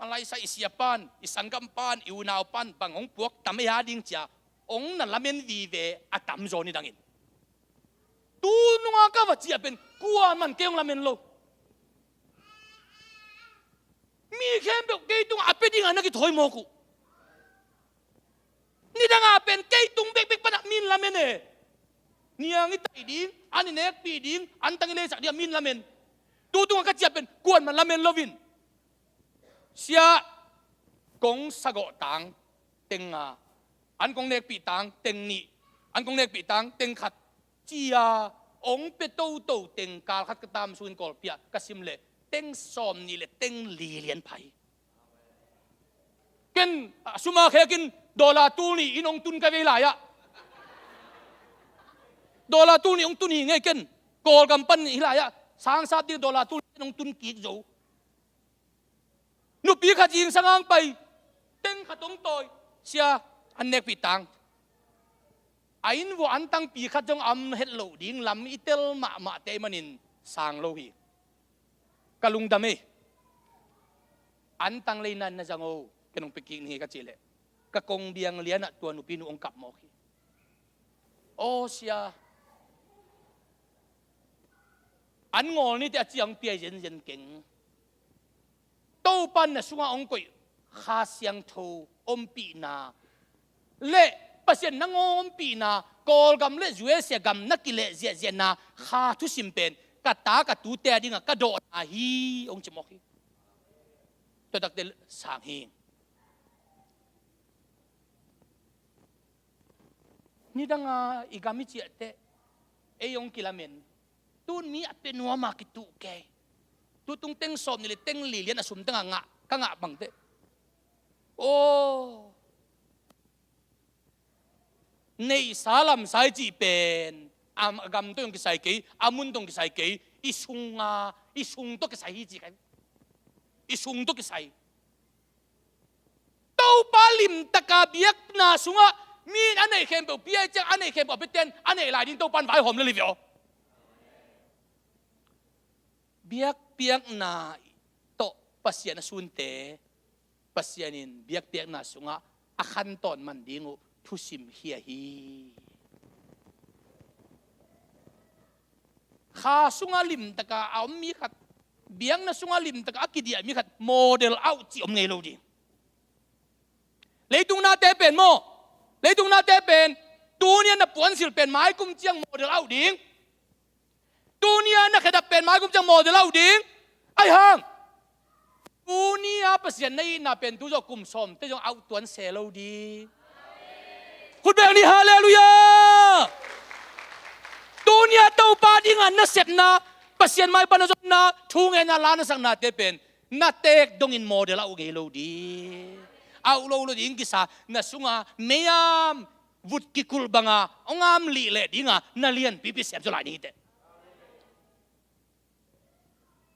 alai sa isiapan isanggampan iunaupan bangong puak tamaya ding cha ong na lamen vive atam zo ni dangin tu nunga ka wa chia pen kuan man keong lamen lo mi khem be ke tung ape ding ana ki thoi mo ku ni danga pen ke tung bek bek pana min lamen e niang i tai ding ani nek pi ding an tang le sa dia min lamen tu tung ka chia pen kuan man lamen lovin sia gong sago tang teng a an gong nek pi tang teng ni an gong nek pi tang teng khat chia ong pe to to teng kal khat ka tam suin kol pia kasim le teng som ni le teng li lian pai ken suma khe kin dola tu ni inong tun ka ve la ya dola tu ni ong tun hi ngai ken kol kam pan hi la ya sang sa ti dola tu inong tun ki zo nu pi kha jing sangang pai teng kha tong toy sia an nek pi tang ain wo an tang pi kha jong am het lo ding lam itel ma te manin sang lo hi kalung dame an tang le nan na jango kenong piking ni ka chile ka kong biang lian at tuan nu pi nu ong kap mo hi o sia an ngol ni te chiang pi yen yen keng tô pan na sunga ong koi kha siang tho om pi na le pasien na ngom pi na kol gam le zue se gam na kile zia zia na kha thu sim pen ka ta ka tu te dinga ka do na hi ong chimo hi to dak del sang hi ni danga igami chi te e yong kilamen tun mi ape nuwa ma ki tu ke tu tung teng som ni le teng li lian asum teng nga ka nga bang te o nei salam sai ji pen am agam to yung kisai ke amun tong kisai ke isung to kisai ji kai isung to kisai to palim takabiak na sunga min anei khem pe pia chang anei khem pe ten anei lai din to pan vai hom le li vio biak piak na to pasyan na sunte pasyanin biak piak na sunga akhan ton man dingo thusim hiya hi kha sunga lim taka am mi khat biang na sunga lim taka akidia mi khat model out chi om ngei lo di leitung na te pen mo leitung na te pen tu nia na puan sil pen mai kum chiang model out ding dunia na kada pen mai kum chang model au ding ai hang dunia pasien nei na pen tu jo kum som te jong au tuan se lo di khut beng ni hallelujah dunia tau pa ding an na sep na pasien mai pa na jo na thu nge na la na sang na te pen na tek dong in model au ge lo di au lo ding ki sa na sunga meyam vut ki kul banga ongam li le dinga na lian pipi sep jo lai ni te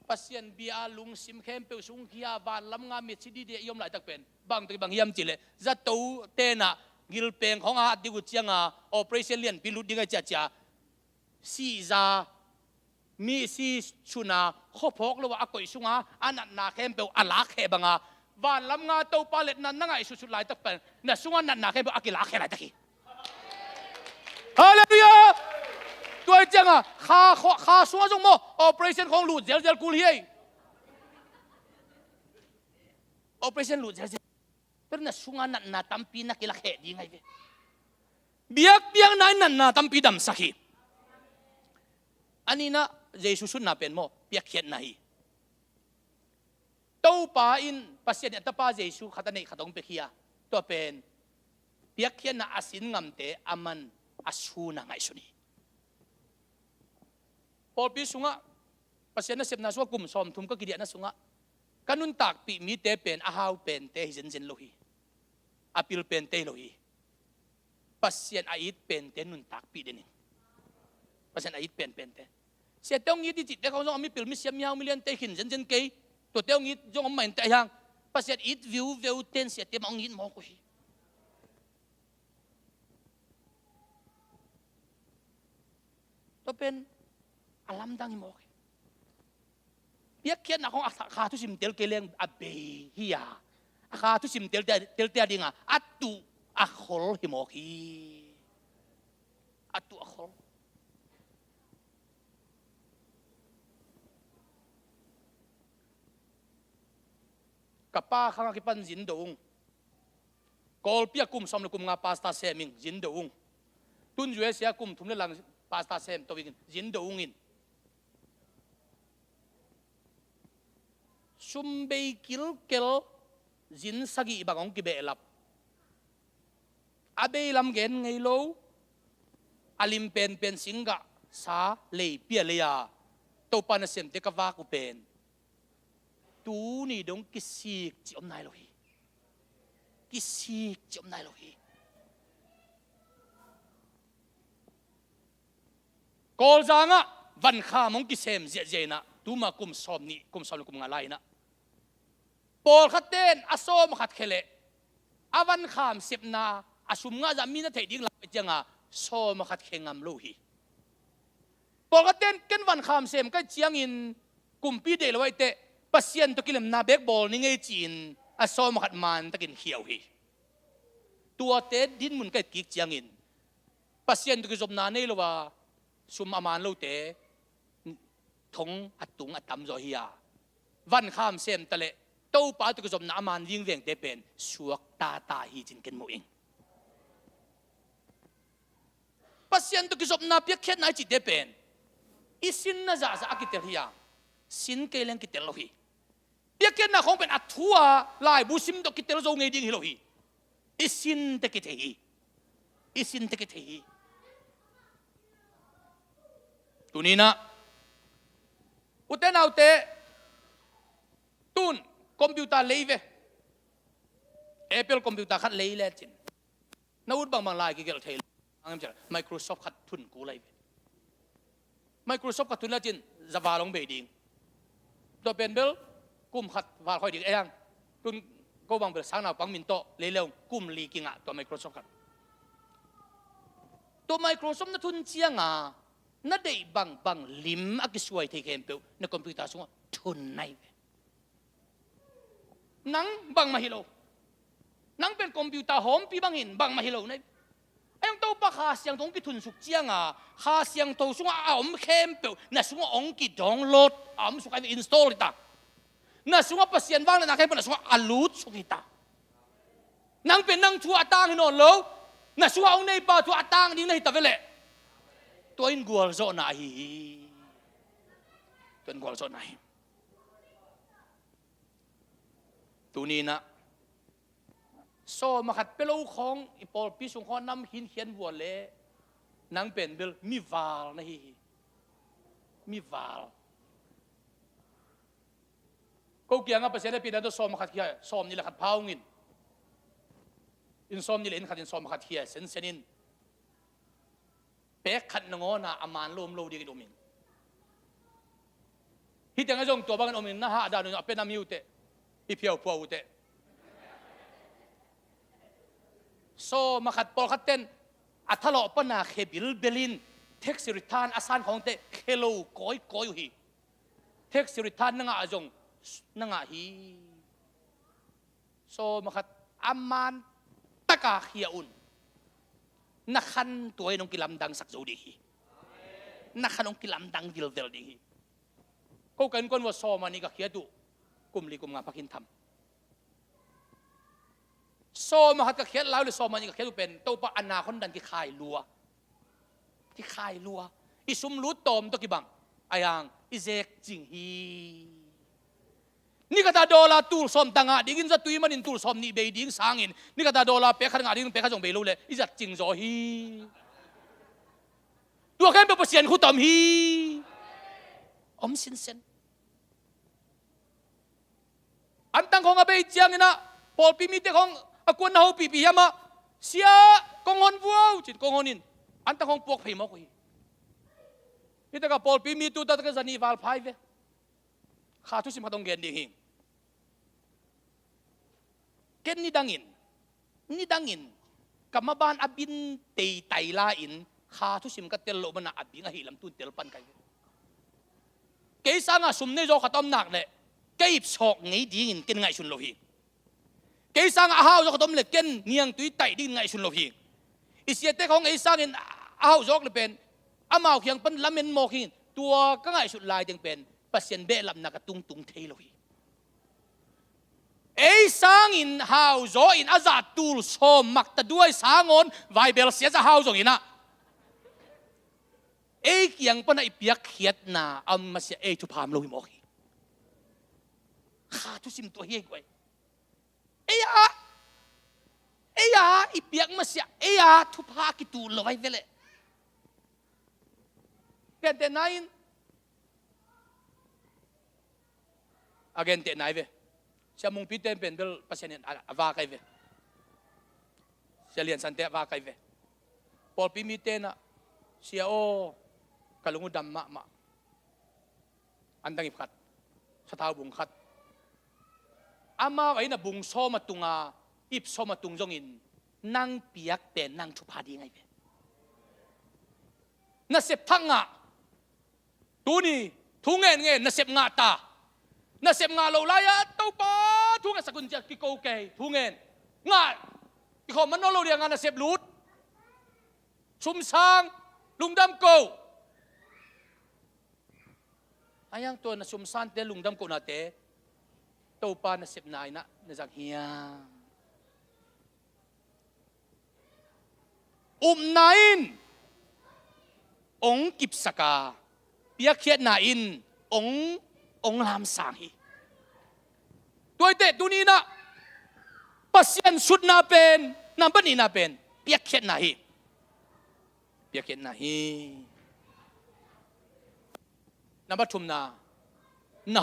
pasien bia lung sim khem pe sung kia van lam nga mi chidi de yom lai tak pen bang to bang hiam chile za to te na gil peng khong a di gu chianga operation lian pilu dinga cha cha si za mi si chuna kho phok lo wa koi sunga anan na khem pe ala khe banga van lam nga to palet na ngai su su lai tak pen na sunga nan na khem pe akila khe lai tak hi hallelujah ตัวจังอ่ะข้าสัวจงโม operation ของหลุดเจลกูเฮีย operation หลุดเจลแต่น่ะสุงาน่ะตั้มปีนักกิลาเขดีไงเว้ยเบียกนั้นน่ะตั้มปีดำสักทีอันนี้นะเยซูสุนน่ะเป็นโมเบียกเขียนไหนตัวป้าอินปัสเซียนตัวป้าเยซูขัดในขัดองเปียตัวเป็นเบียกเขียนน่ะอาศินงามเตอามันอาสูน่ะไงสุนีพอปีสุงะปัสเซียนน่ะเสพน่ะสัวกุมสอมทุ่มก็กิเดียน่ะสุงะกันนุนตักปีมีเตเป็นอาหาวเป็นเตหินโลหิอาปิลเป็นเตโลหิปัสเซียนอาอิดเป็นเตนุนตักปีเดนิปัสเซียนอาอิดเป็นเตเสียเต้งยีดิจิตเด็กเขาต้องมีปิลมีเสียมยาวมีเลียนเตหินเกยตัวเต้งยีจงอมมันเตยังปัสเซียนอิดวิวเต้นเสียเต้มองยีมองกุยตัวเป็นอาลัมดังฮิมอกเบียกเขียนนะของอาคาทุสิมเตลเกลียงอาเบฮียาอาคาทุสิมเตลดิงาอัตุอาคอลฮิมอกีอัตุอาคอลกับป้าข้างกิปันจินดงกอลเปียกุมสมลกุมงาปาสตาเซมิงจินดงตุนจุเอเสียกุมทุ่มเลลังปาสตาเซมตัววิงจินดงอินซุมเบกิลเกลจินสกีบางองกิเบลับอาเบลัมเกนไงโลอาลิมเป็นสิงกะสาเลยเปียเลยาตัวปานเซมเตกวากุเป็นตูนี่ดงกิสิกจิอมนายโลฮีกิสิกจิอมนายโลฮีกอลจางะวันข้ามองกิเซมเจนะตูมากุมสอมนี่กุมสอมกุมงาไลนะปอลขัดเต้นอาโซมขัดเคเลอาวันขามเสพนาอาชุมงาจะมีนาเทดิ้งหลับไปจังอาโซมขัดเข่งามลูฮีปอลขัดเต้นเกันวันขามเสมก็เจียงอินกุมปีเดลไว้เตะปัสเซียนตะกิลมนาเบกบอลนี่ไงจีนอาโซมขัดมันตะกินเขียวฮีตัวเตะดินมุนก็กิกเจียงอินปัสเซียนตะกิจบนาเนี่ยละว่าชุมอามานลูเตะทงอัดตุงอัดตำจอฮียาวันขามเสมตะเลตัวป้าตุกจมน้ำมันวิ่งเวียงเตเป็นสวกตาฮีจินกันโมเองปัสยันตุกจมน้ำเปียกเข็นไหนจิตเตเป็นอิสินน่าจะอากิเตลฮียาสินเกลังกิเตลโลฮีเปียกเข็นน่ะคงเป็นอัทัวลายบุซิมตุกิเตลโจงเอดิ้งฮิโลฮีอิสินเตกิเตฮีอิสินเตกิเตฮีตัวนี้นะอุตเตนเอาเตตุนคอมพิวเตอร์เลยเว้ Apple คอมพิวเตอร์ขัดเลยเลยจินน่าอุดบางลายกี่เกลเทลอันนี้จะ Microsoft ขัดทุนกูเลย Microsoft ขัดทุนแล้วจินจะวาลงเบดิ้งตัวเป็นเบลกุมขัดวาลคอยดิ้งเองตุนก็บางเบลสังนาปังมินโตเลยเร็วกุมลีกิงอ่ะตัว Microsoft ขัดตัว Microsoft นั่นทุนเชียงอ่ะนั่นได้บางลิมอักษรที่เขียนเปลวในคอมพิวเตอร์ส่งทุนไหนนังบางมาฮิโลนังเป็นคอมพิวเตอร์โฮมปีบางหินบางมาฮิโลเนี่ยไอ้ยังตัวปะขาเสียงตรงกิทุนสุกเจียงอ่ะขาเสียงตัวสุงอ่ะอมเข้มเปล่าน่ะสุงอ่ะองกิดองโหลดอมสุงอ่ะอินสตอลลิตาน่ะสุงอ่ะภาษาว่างน่ะเข้มน่ะสุงอ่ะอัลลูดสุกิตานังเป็นนังชัวตังหินอนโลน่ะสุงอ่ะองในป่าชัวตังดิ้งในตะเวลตัวอินกัวโซนายตัวอินกัวโซนายตัวนี้นะโซมาขัดเปลูของอีปอลพิสุงขอนำหินเขียนวัวเล่นังเป็นเบลมีวาลนะฮีมีวาลก็เกี่ยงกับภาษาในปีนั้นตัวโซมาขัดเขียโซมนี่แหละขัดพาวงินอินโซมนี่แหละอินขัดอินโซมาขัดเขียเซนเซนินเป็กขัดนงอนะอามานลมโลดีกันอมินฮิตยังไงจงตัวบางกันอมินนะฮะดาวนึงเป็นนามิวเตอีเพียวพัวอุเตโซมาขัดปอลขัดเต้นอัทลอปนาเคบิลเบลินเท็กซิริทานอาซานของเตเคโลก้อยฮีเท็กซิริทานนั่งอาจงนั่งอาฮีโซมาขัดอามานตะกาเฮียอุนนักขันตัวน้องกิลำดังสักจูดีฮี นักขนมกิลำดังดิลเดลดิ้งก็กันคนว่าซอมันนี่ก็เขียนดูกุมลีกุมงาพักินทำซอมาหัดก็เขียนแล้วเลยซอมันนี่ก็เขียนดูเป็นตัวปะอนาคนดันที่ขายลัวอิสุมรู้ตอมตัวกี่บังอายังอิเซกจิงฮีนี่ก็ตาโดลาตูลซอมต่างดิกินจะตุยมันอินตูลซอมนี่เบยดิ้งสางอินนี่ก็ตาโดลาเปะขันงาดิ้งเปะขันจงเบยรู้เลยอิจัดจิงโซฮีตัวแค่เป็นเปอร์เซ็นต์คู่ตอมฮีอมสินเซนอันตั้งของอาเบยเจียงนะพอปีมิเตของอากวนนาหูปียามาเสียกงฮอนวัวจิตกงฮอนินอันตั้งของพวกเพย์มอกฮีนี่แต่ก็พอปีมิตุตัดก็จะนิวาลไพเวข้าทุกสิ่งมาต้องเกณฑ์ดีหิงเกณฑ์นี่ดังอินกับมาบ้านอบินเตยไตลาอินข้าทุกสิ่งก็เตลโลมันอบิงหิลำตุนเตลปันกันเกย์สังอาสมเนโจขัดต้มหนักเลยเกย์ชอกไงดีอินเกณฑ์ไงชุนโลหิเกย์สังอาฮาวโจขัดต้มเลยเกณฑ์เนียงตุยไตดีไงชุนโลหิอิเสียเตของเกย์สังอินอาฮาวโจเลยเป็นอามาเขียงเป็นลำเมนโมหินตัวก็ไงชุดลายจึงเป็นปัสยันเบลำนักตุงเทโลฮีเอสังอินฮาวโจอินอาซาตูลโซมักตะด้วยสางอนไวเบลเสียจะฮาวโจอินะเอเกียงปนไอเปียกเขียดนาอัมมาเสียเอทุพามโลหิโมฮีข้าทุสิมตัวเฮกไว้เอยาอีเปียกมาเสียเอยาทุพากิตูลไว้เวลเกิดแต่ไหนagain te nai ve sia mung pi tem pen bel pasien ava kai ve sia lian san te ava kai ve pol pi mi te na sia o kalungu dam ma andang ipkat sa tao bung khat ama ai na bung so matunga ip so matung jong in nang piak pen nang thu pha di ngai ve na sep thanga tu ni thu nge na sep nga ta na sep nga lo la ya tau pa thu nga sakun jak ki ko ke thu ngen nga ki kho man no lo dia nga na sep lut sum sang lung dam ko ayang to na sum san te lung dam ko na te tau pa na sep nai na jak hiang nain ong kip saka pia khiat na in ong lam sang hiตัวเตะตัวนี้นะปัสยันสุดนาเป็นนำบันีนาเป็นเปียกเข็ดนาฮีนำบัทุมนา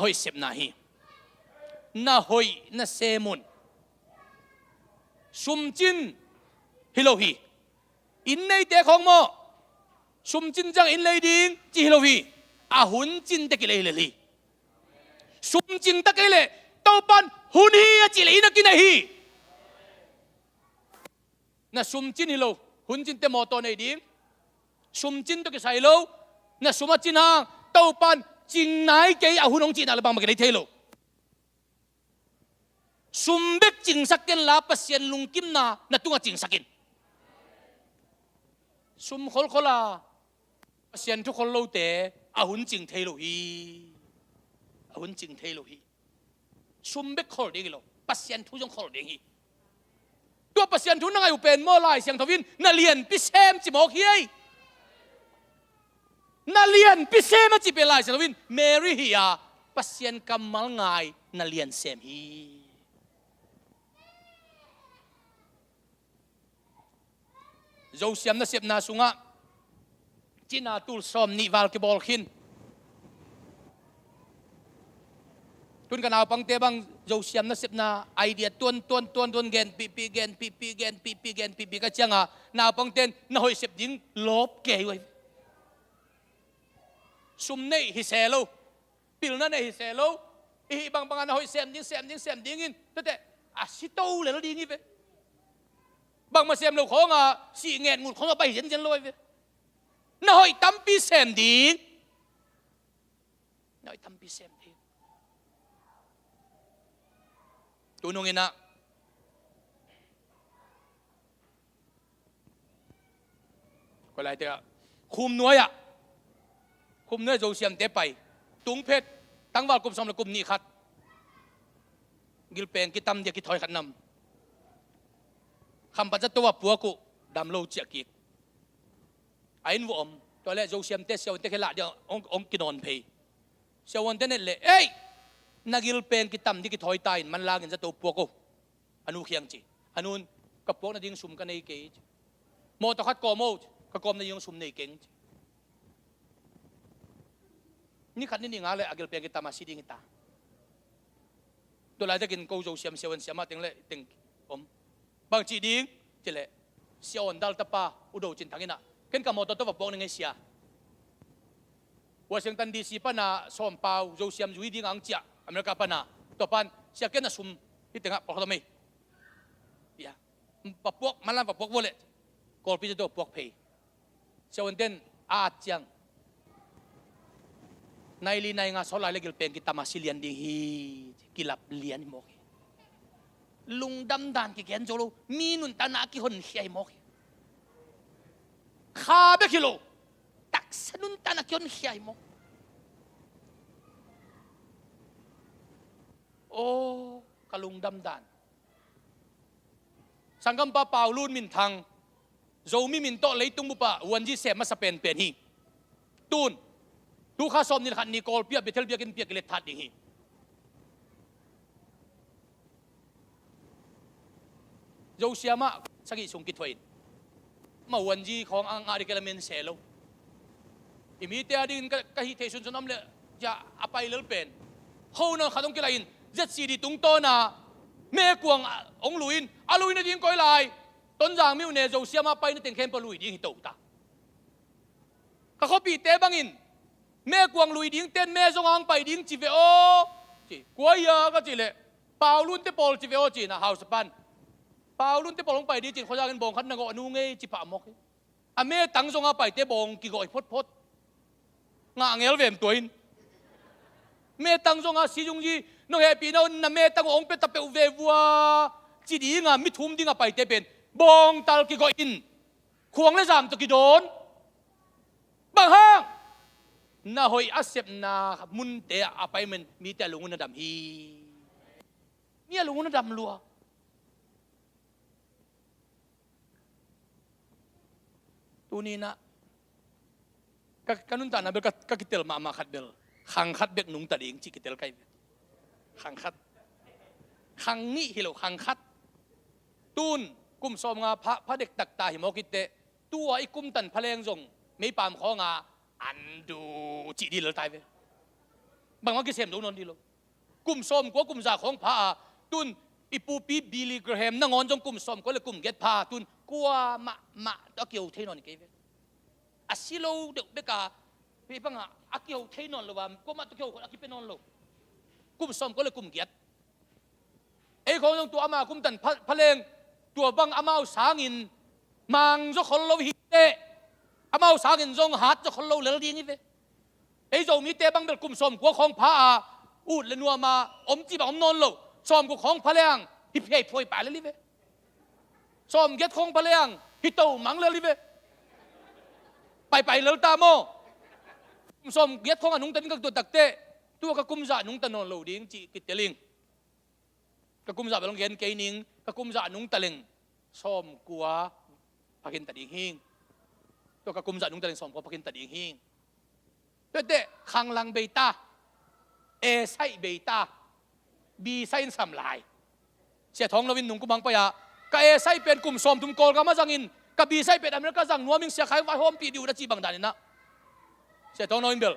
หอยเสพนาฮีนาหอยนาเซมุนสุมจินฮิโลฮีอินในเตะของโมสุมจินจังอินเลยดิงจิฮิโลฮีอาหุนจินตะกิเลเลลีสุมจินตะกิเลเต้าปันหุนฮีจิเลนักกินฮีน่ะสุมจินฮิโลหุนจินเตมอตในดิงสุมจินตะกิใส่โลน่ะสุมาจินฮางเต้าปันจิงไหนเกยอาหุนองจินอะไรบางมาเกยเทโลสุมเบกจิงสักเกนลาปัสยันลุงกิมนาน่ะตุงจิงสักเกนสุมขลลาปัสยันทุกคนโลเตอาหุนจิงเทโลฮีอาหุนจิงเทโลฮีสุมเบกขลเดกิโลปัสยันทุจงขลเดกีตัวปัสยันทุนั่งอยู่เป็นโมลายเสียงทวินนาเลียนพิเศษจิมอกเฮียนาเลียนพิเศษมาจิเป็นลายเสียงทวินเมรี่ฮียปัสยันกำมัลง่ายนาเลียนเซมฮีโจเซียมนาเซบนาสุงะจินาตุลซอมนิวาลกิบอลขินทุนกันเอาปังเตบังโจเซียมนาเซบนาไอเดียต้นเกนปีเกนก็เชียงอ่ะนาปังเตนนาหอยเซบยิงลบเกยไว้ซุมเนฮิเซโลปิลนั่นเนฮิเซโลอีบางนาหอยเซมดิ้งอินแต่อาชิโตเลยแล้วดิ้งอีเวบางมาเซมเราของอ่ะสีเงินงูของเราไปเห็นจันลอยเวน้อยตั้มปีเซมดีน้อยตั้มปีเซมดีตัวนุ่งอินะก็เลยเถอะคุมน้อยอ่ะ คุมเนื้อโจเซียมเตะไปตุงเพชรตั้งวาลกุมสมและกุมนี่ขัดกิลเปงกิตำเดียกิถอยขัดนำคำปัจจตัวปัวกุดำโลเจียกิกไอ้นวมตัวแรกโจเซียมเตะเซียวเตะขละเดียวองกินอนเพย์เซียววันเตะเนี่ยเลยเอ้ยนักกิลเปงกิตำเดียกิถอยตายมันลากินจะตัวปัวกุอนุเคียงจีอนุนกับพวกนั้นยิงสุ่มกันในเกจโมตะคัดกอโมกับกอมนั้นยิงสุ่มในเก่งนี่ขัดนี่งาเลยอากิลเปงกิตามาซีดิ้งกิตาตัวเราจะกินกูโจเซียมเซียวันเซียมาติงเลยติงผมบางจีดิ้งเจเลยเซียวันดัลตะปาอุดมจินทังอินะเกินกับโมตะตัวบอกนึงไงเสียวอชิงตันดีซีปนาสอมเปาโจเซียมจุยดิ้งอังเจียอเมริกาปนาตัวปันเสียเกินน่ะสุ่มที่ติงอ่ะปอกทำไมya papuk malam papuk boleh kol pi tu papuk pay sewenten atyang naili nai nga solai legil peng kita masih lian ding hi kilap lian mo lung dam dan ki gen jolo minun tanah ki hon hiai mo kha be kilo tak sanun tanah ki hon hiai mo oh kalung dam danสังกัมปะเปาลูนมินทังโจมีมินโตเลยตุงบุปะวันจีเสมาสเปนเป็นฮีตูนดูข้าสมนิลขันนิโคลเปียเบเทลเปียกินเปียกิเลทัดดิฮีโจเซียมาสักิสุงกิทวินมาวันจีของอังอาริเกลเมนเซโลอิมิเตียดินกะฮิเทชุนชนอมเลจะอภัยเลเป็นเขาเนาะขาดงกิลาอินเจ็ดสีดิตุงโตนาแม่กวงองลุยนอาลุยนดิ้งก้อยลายต้นจางมิวเนโจเซียมาไปนติงเข้มปลุยดิ้งฮิโตตาเขาปีเตบังอินแม่กวงลุยดิ้งเต้นแม่จงอังไปดิ้งจีเวโอจีกวยยาก็จีเลยเปาลุนเตปอลจีเวโอจีนะฮาวสปันเปาลุนเตปอลลงไปดิ้งจีเขาจะกันบงขันนังก็อนุเงยจีปะมกอ่ะแม่ตั้งจงอังไปเตบงกี่ก้อยพดพดงาเงลเวมตัวอินแม่ตั้งจงอังซีจงยีน้องเฮปีน้องนั่นแม่ตั้งองค์เป็นตะเปวเววัวจีดีงามิทุ่มดิ้งไปเตเป็นบงตัลกิโกอินควงและจามตะกิโดนบางห้างน่าหอยอาเซบนามุนเตะอไปมันมีแต่ลุงนดำฮีเนี่ยลุงนดำลัวตัวนี้นะกันนุ่นตานะเบลก็กิเตลมาขัดเบลขังขัดเบกนุ่งตะดิงจิกิเตลไกขังคัดขังนี่ฮิโลขังคัดตูนกุมสมงาพระเด็กตักตาหิมอกิเตตัวไอ้กุมตันพะเลงจงไม่ปามของาอันดูจีดีเลยตายไปบางวันกิเสมดูนนดีโลกุมสมกว่ากุมจ่าของพระตูนอีปูปีบิลลี่เกรแฮมนั่งงอนจงกุมสมก็เลยกุมเก็ตพาตูนกลัวมาตะเกียวเทนอนกี่เวอาศิโลเด็กเบกาพี่ปังอาเกียวเทนอนหรือว่าก็มาตะเกียวอากิเป็นนอนโลกุมสมก็เลยกุมเกียรไอ้ของตัวอามากุมตันพะเลงตัวบังอามาสางินมังจะคนเราหิเตอามาสางินจงหัดจะคนเราเหลือดีงี้เว้ไอ้เจ้ามีเตบังเด็กกุมสมกัวของพระอูดเลนัวมาอมจีบอมนอนโลสมกัวของพะเลงฮิเพย์พวยไปเลยลิเว้สมเก็ตของพะเลงฮิโตมังเลยลิเว้ไปเลยตาโมสมเก็ตของอนุงตันก็ตัวตักเตตัวกับกุมจ่านุงตะนอนโลดิ้งจีกิตเตลิงกับกุมจ่าไปลงเรียนเกนิงกับกุมจ่านุงตะลิงซ้อมกัวพักินตัดดิงหิงตัวกับกุมจ่านุงตะลิงซ้อมกัวพักินตัดดิงหิงตัวเตะขังลังเบต้าเอไซเบต้าบีไซน์สัมลายเสียท้องเราวินหนุ่งกุบังปะยากับเอไซเป็นกลุ่มซ้อมทุมโกลกับมาจังอินกับบีไซเป็นอเมริกาจังนัวมิงเสียขายไฟโฮมปีดิวดัจีบังดานินะเสียท้องเราวินเบล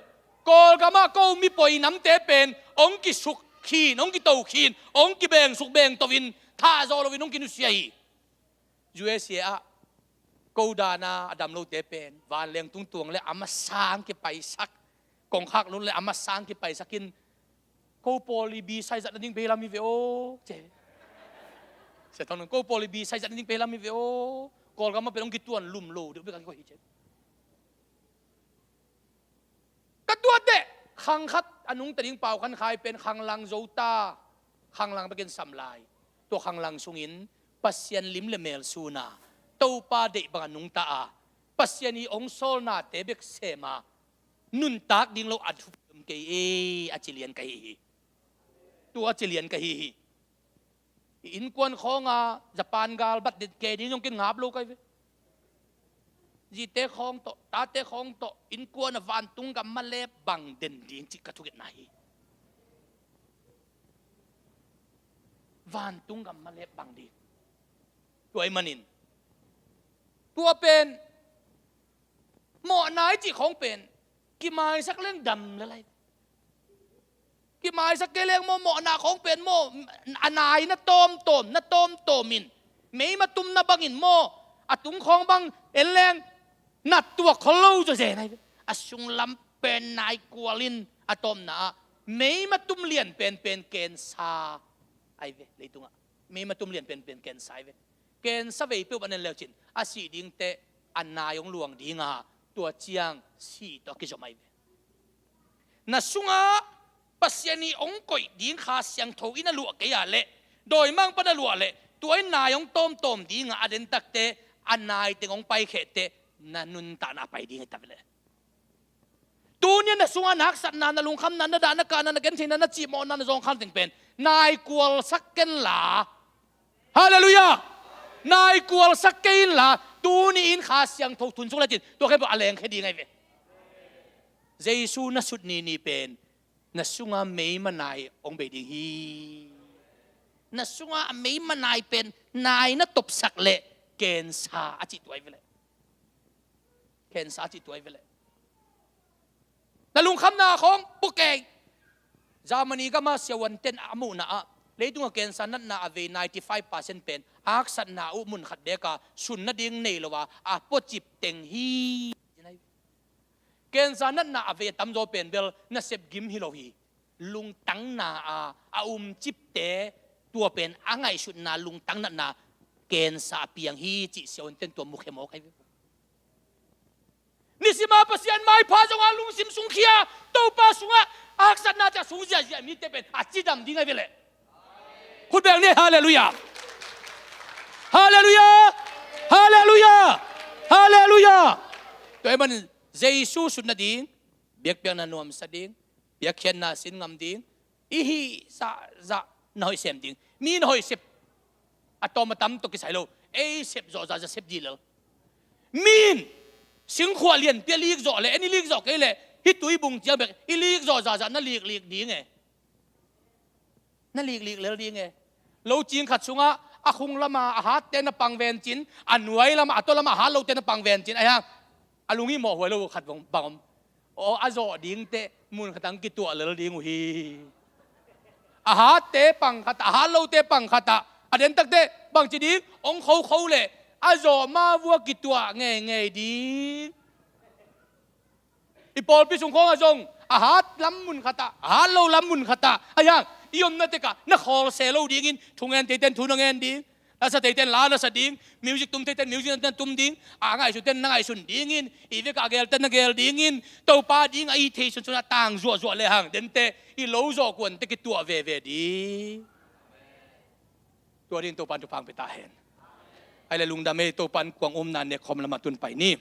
กอลกามาก็มีปอยน้ำเตเป็นองกิสุกขีนองกิโตขีนองกิเบงสุกเบงตวินท่าโซลวินองกินุสยาฮียูเอเซียกูดานาอดัมโลเตเป็นวานเลียงตุงตวงเลยอามาสร้างกิไปสักกองคักลุ้นเลยอามาสร้างกิไปสักินกูโพลีบีไซจัดนิ่งเปลามีเวโอเจเสร็จตอนนั้นกูโพลีบีไซจัดนิ่งเปลามีเวโอกอลกามาเป็นองกิตวนลุ่มโลเดี๋ยวไปกันก็ฮิเจกระตัวเดะขังคัดอนุงตะดิ้งเป่าขันคายเป็นขังลังโจตาขังลังไปกินสัมลายตัวขังลังสุงินปัสยันลิมเลเมลซูนาตัวปาเดะบังอนุงตาปัสยันีองโซลนาเตเบกเซมา นุนตักดิ้งเราอัดเกยอาจิเลียนเกยตัวอาจิเลียนเกยอินกวนของญี่ปุ่นกาลบัดเด็ดเกยดิ้งยงกินงับโลกไอ้จีเตะของโตตาเตะของโตอินกวนวันตุงกับมาเลบังเด่นดิ้งจิกระทุกไหนวันตุงกับมาเลบังดิ้งตัวไอ้มันินตัวเป็นหมอไหนจีของเป็นกี่ไม้สักเรื่องดำอะไรกี่ไม้สักเรื่องหมอหน้าของเป็นหมออนายนะต้มมินไม่มาตุ้มนะบังอินหมออะตุ้งของบังเอลแรงนัดตัวเขาเล่าจะเจไหนอะซุงลำเป็นนายกัวลินอะต้มนะไม่มาตุ้มเลียนเป็นเกณฑ์ซาไอเวเลยตุงอะไม่มาตุ้มเลียนเป็นเกณฑ์ซาไอเวเกณฑ์ซาเวย์เปล่าอันนั้นแล้วจินอาศีดิ้งเตะอันนายองหลวงดิ้งอะตัวเจียงสีตัวกิจไม่เวน่ะสุงะปัสยานีองก่อยดิ้งขาเสียงโถอินาลัวเกียเละโดยมั่งปนลัวเละตัวนายองต้มดิ้งอะเดนตักเตอันนายเตองไปเขตเตนันุนตานาไปดิ้งตับเละตัวเนี่ยน่ะสุงะนักสัตนานาลุงคำนั้นนาดานักการนักเกณฑ์ที่นั่นนัจีมอนันจงคันถึงเป็นนายกวลสักเกนลาฮาเลลูยานายกวลสักเกนลาตัวนี้อินขาเสียงทุนสุขละจิตตัวแค่บอกอะไรแค่ดีไงเว้ยเยซูนัสุดนี้เป็นนัสุงะไม่มานายองเบดิฮีนัสุงะไม่มานายเป็นนายนัตบสักเละเกณฑ์สาอจิตไว้เวลเกณฑ์สาจิตไว้เวลแต่ลุงคำนาของปุกเกยจามันนี้ก็มาเสียวันเต้นอามูนะเลยตัวเกณฑ์สันนั้นนาเว95%เป็นอักษรนาอุมุนขัดเดกาสุนนดิ่งเนลวะอาปจิบเต็งฮีเกณฑ์สันนั้นนาเวตั้มโจเป็นเบลนัเซบกิมฮิโลฮีลุงตั้งนาจิบเตตัวเป็นอ่างไอสุนนาลุงตั้งนาเกณฑ์สาเปียงฮีจิเสียวันเต้นตัวมุขเมอกให้นิสิมาปัสยันไม่พาจงอาลุงซิมสุงเขียตัวป้าสุงะอักษรนาจะสูญเสียมีเตเป็นอาจิดำดิ่งไงเวลคุณแบ่งเนี่ยฮาเลลูยาฮาเลลูยาฮาเลลูยาฮาเลลูยาตัวมันเยซูสุดนาดิ่งเบียกเบียงนันนวมสดิ่งเบียกเขียนนาสินงามดิ่งอีฮีจะน้อยเสียมดิ่งมีน้อยเสียบอะตอมตั้มตกิสายโลเสียบจ่อจะเสียบดีเลยมีนสิงขวาเลียนเปียลีกจ่อเลยอันนี้ลีกจ่อกันเลยฮิตุยบุงเจียแบบอีลีกจ่อจะนั่นลีกดีไงนั่นลีกเลยดีไงเราจีนขัดสุงะอาคงละมาอาหารเต้นปังเวนจินอันไว้ละมาตัวละมาหาเราเต้นปังเวนจินไอ้ฮะอาลุงนี่หมอหัวเราขัดบังโอ้อาโจดิ้งเตมุนขัดตั้งกี่ตัวเลยดิ้งหูฮีอาหารเตปังขัดอาหารเราเตปังขัดอันเด่นตักเตบางจีดิ้งองเขาเลยอาโจมาวัวกี่ตัวไงดิ้งอีปอลพิสุงของอาจงอาหารล้ำมุนขัดอาหารเราล้ำมุนขัดไอ้ยังยมนั่นเด็กนักฮอลเซลล์ดิ้งทุงเงินเต้นทุนเงินดิ้งแล้วสเตเต้นลาแล้วสดิ้งมิวสิกตุ้มเต้นมิวสิกเต้นตุ้มดิ้งง่ายสุดเต้นง่ายสุดดิ้งอีเวกอาเกลเต้นเกลดิ้งตัวป้าดิ้งไอเทชสุดต่างจั่วเลยห่างเดินเตอีโลโจกวนเตกิตัวเวดีตัวดิ้งตัวปันตุพังไปตาเห็นไอ้เลยลุงดำเมตัวปันกวางอมนันเนี่ยคอมละมาตุนไปนี่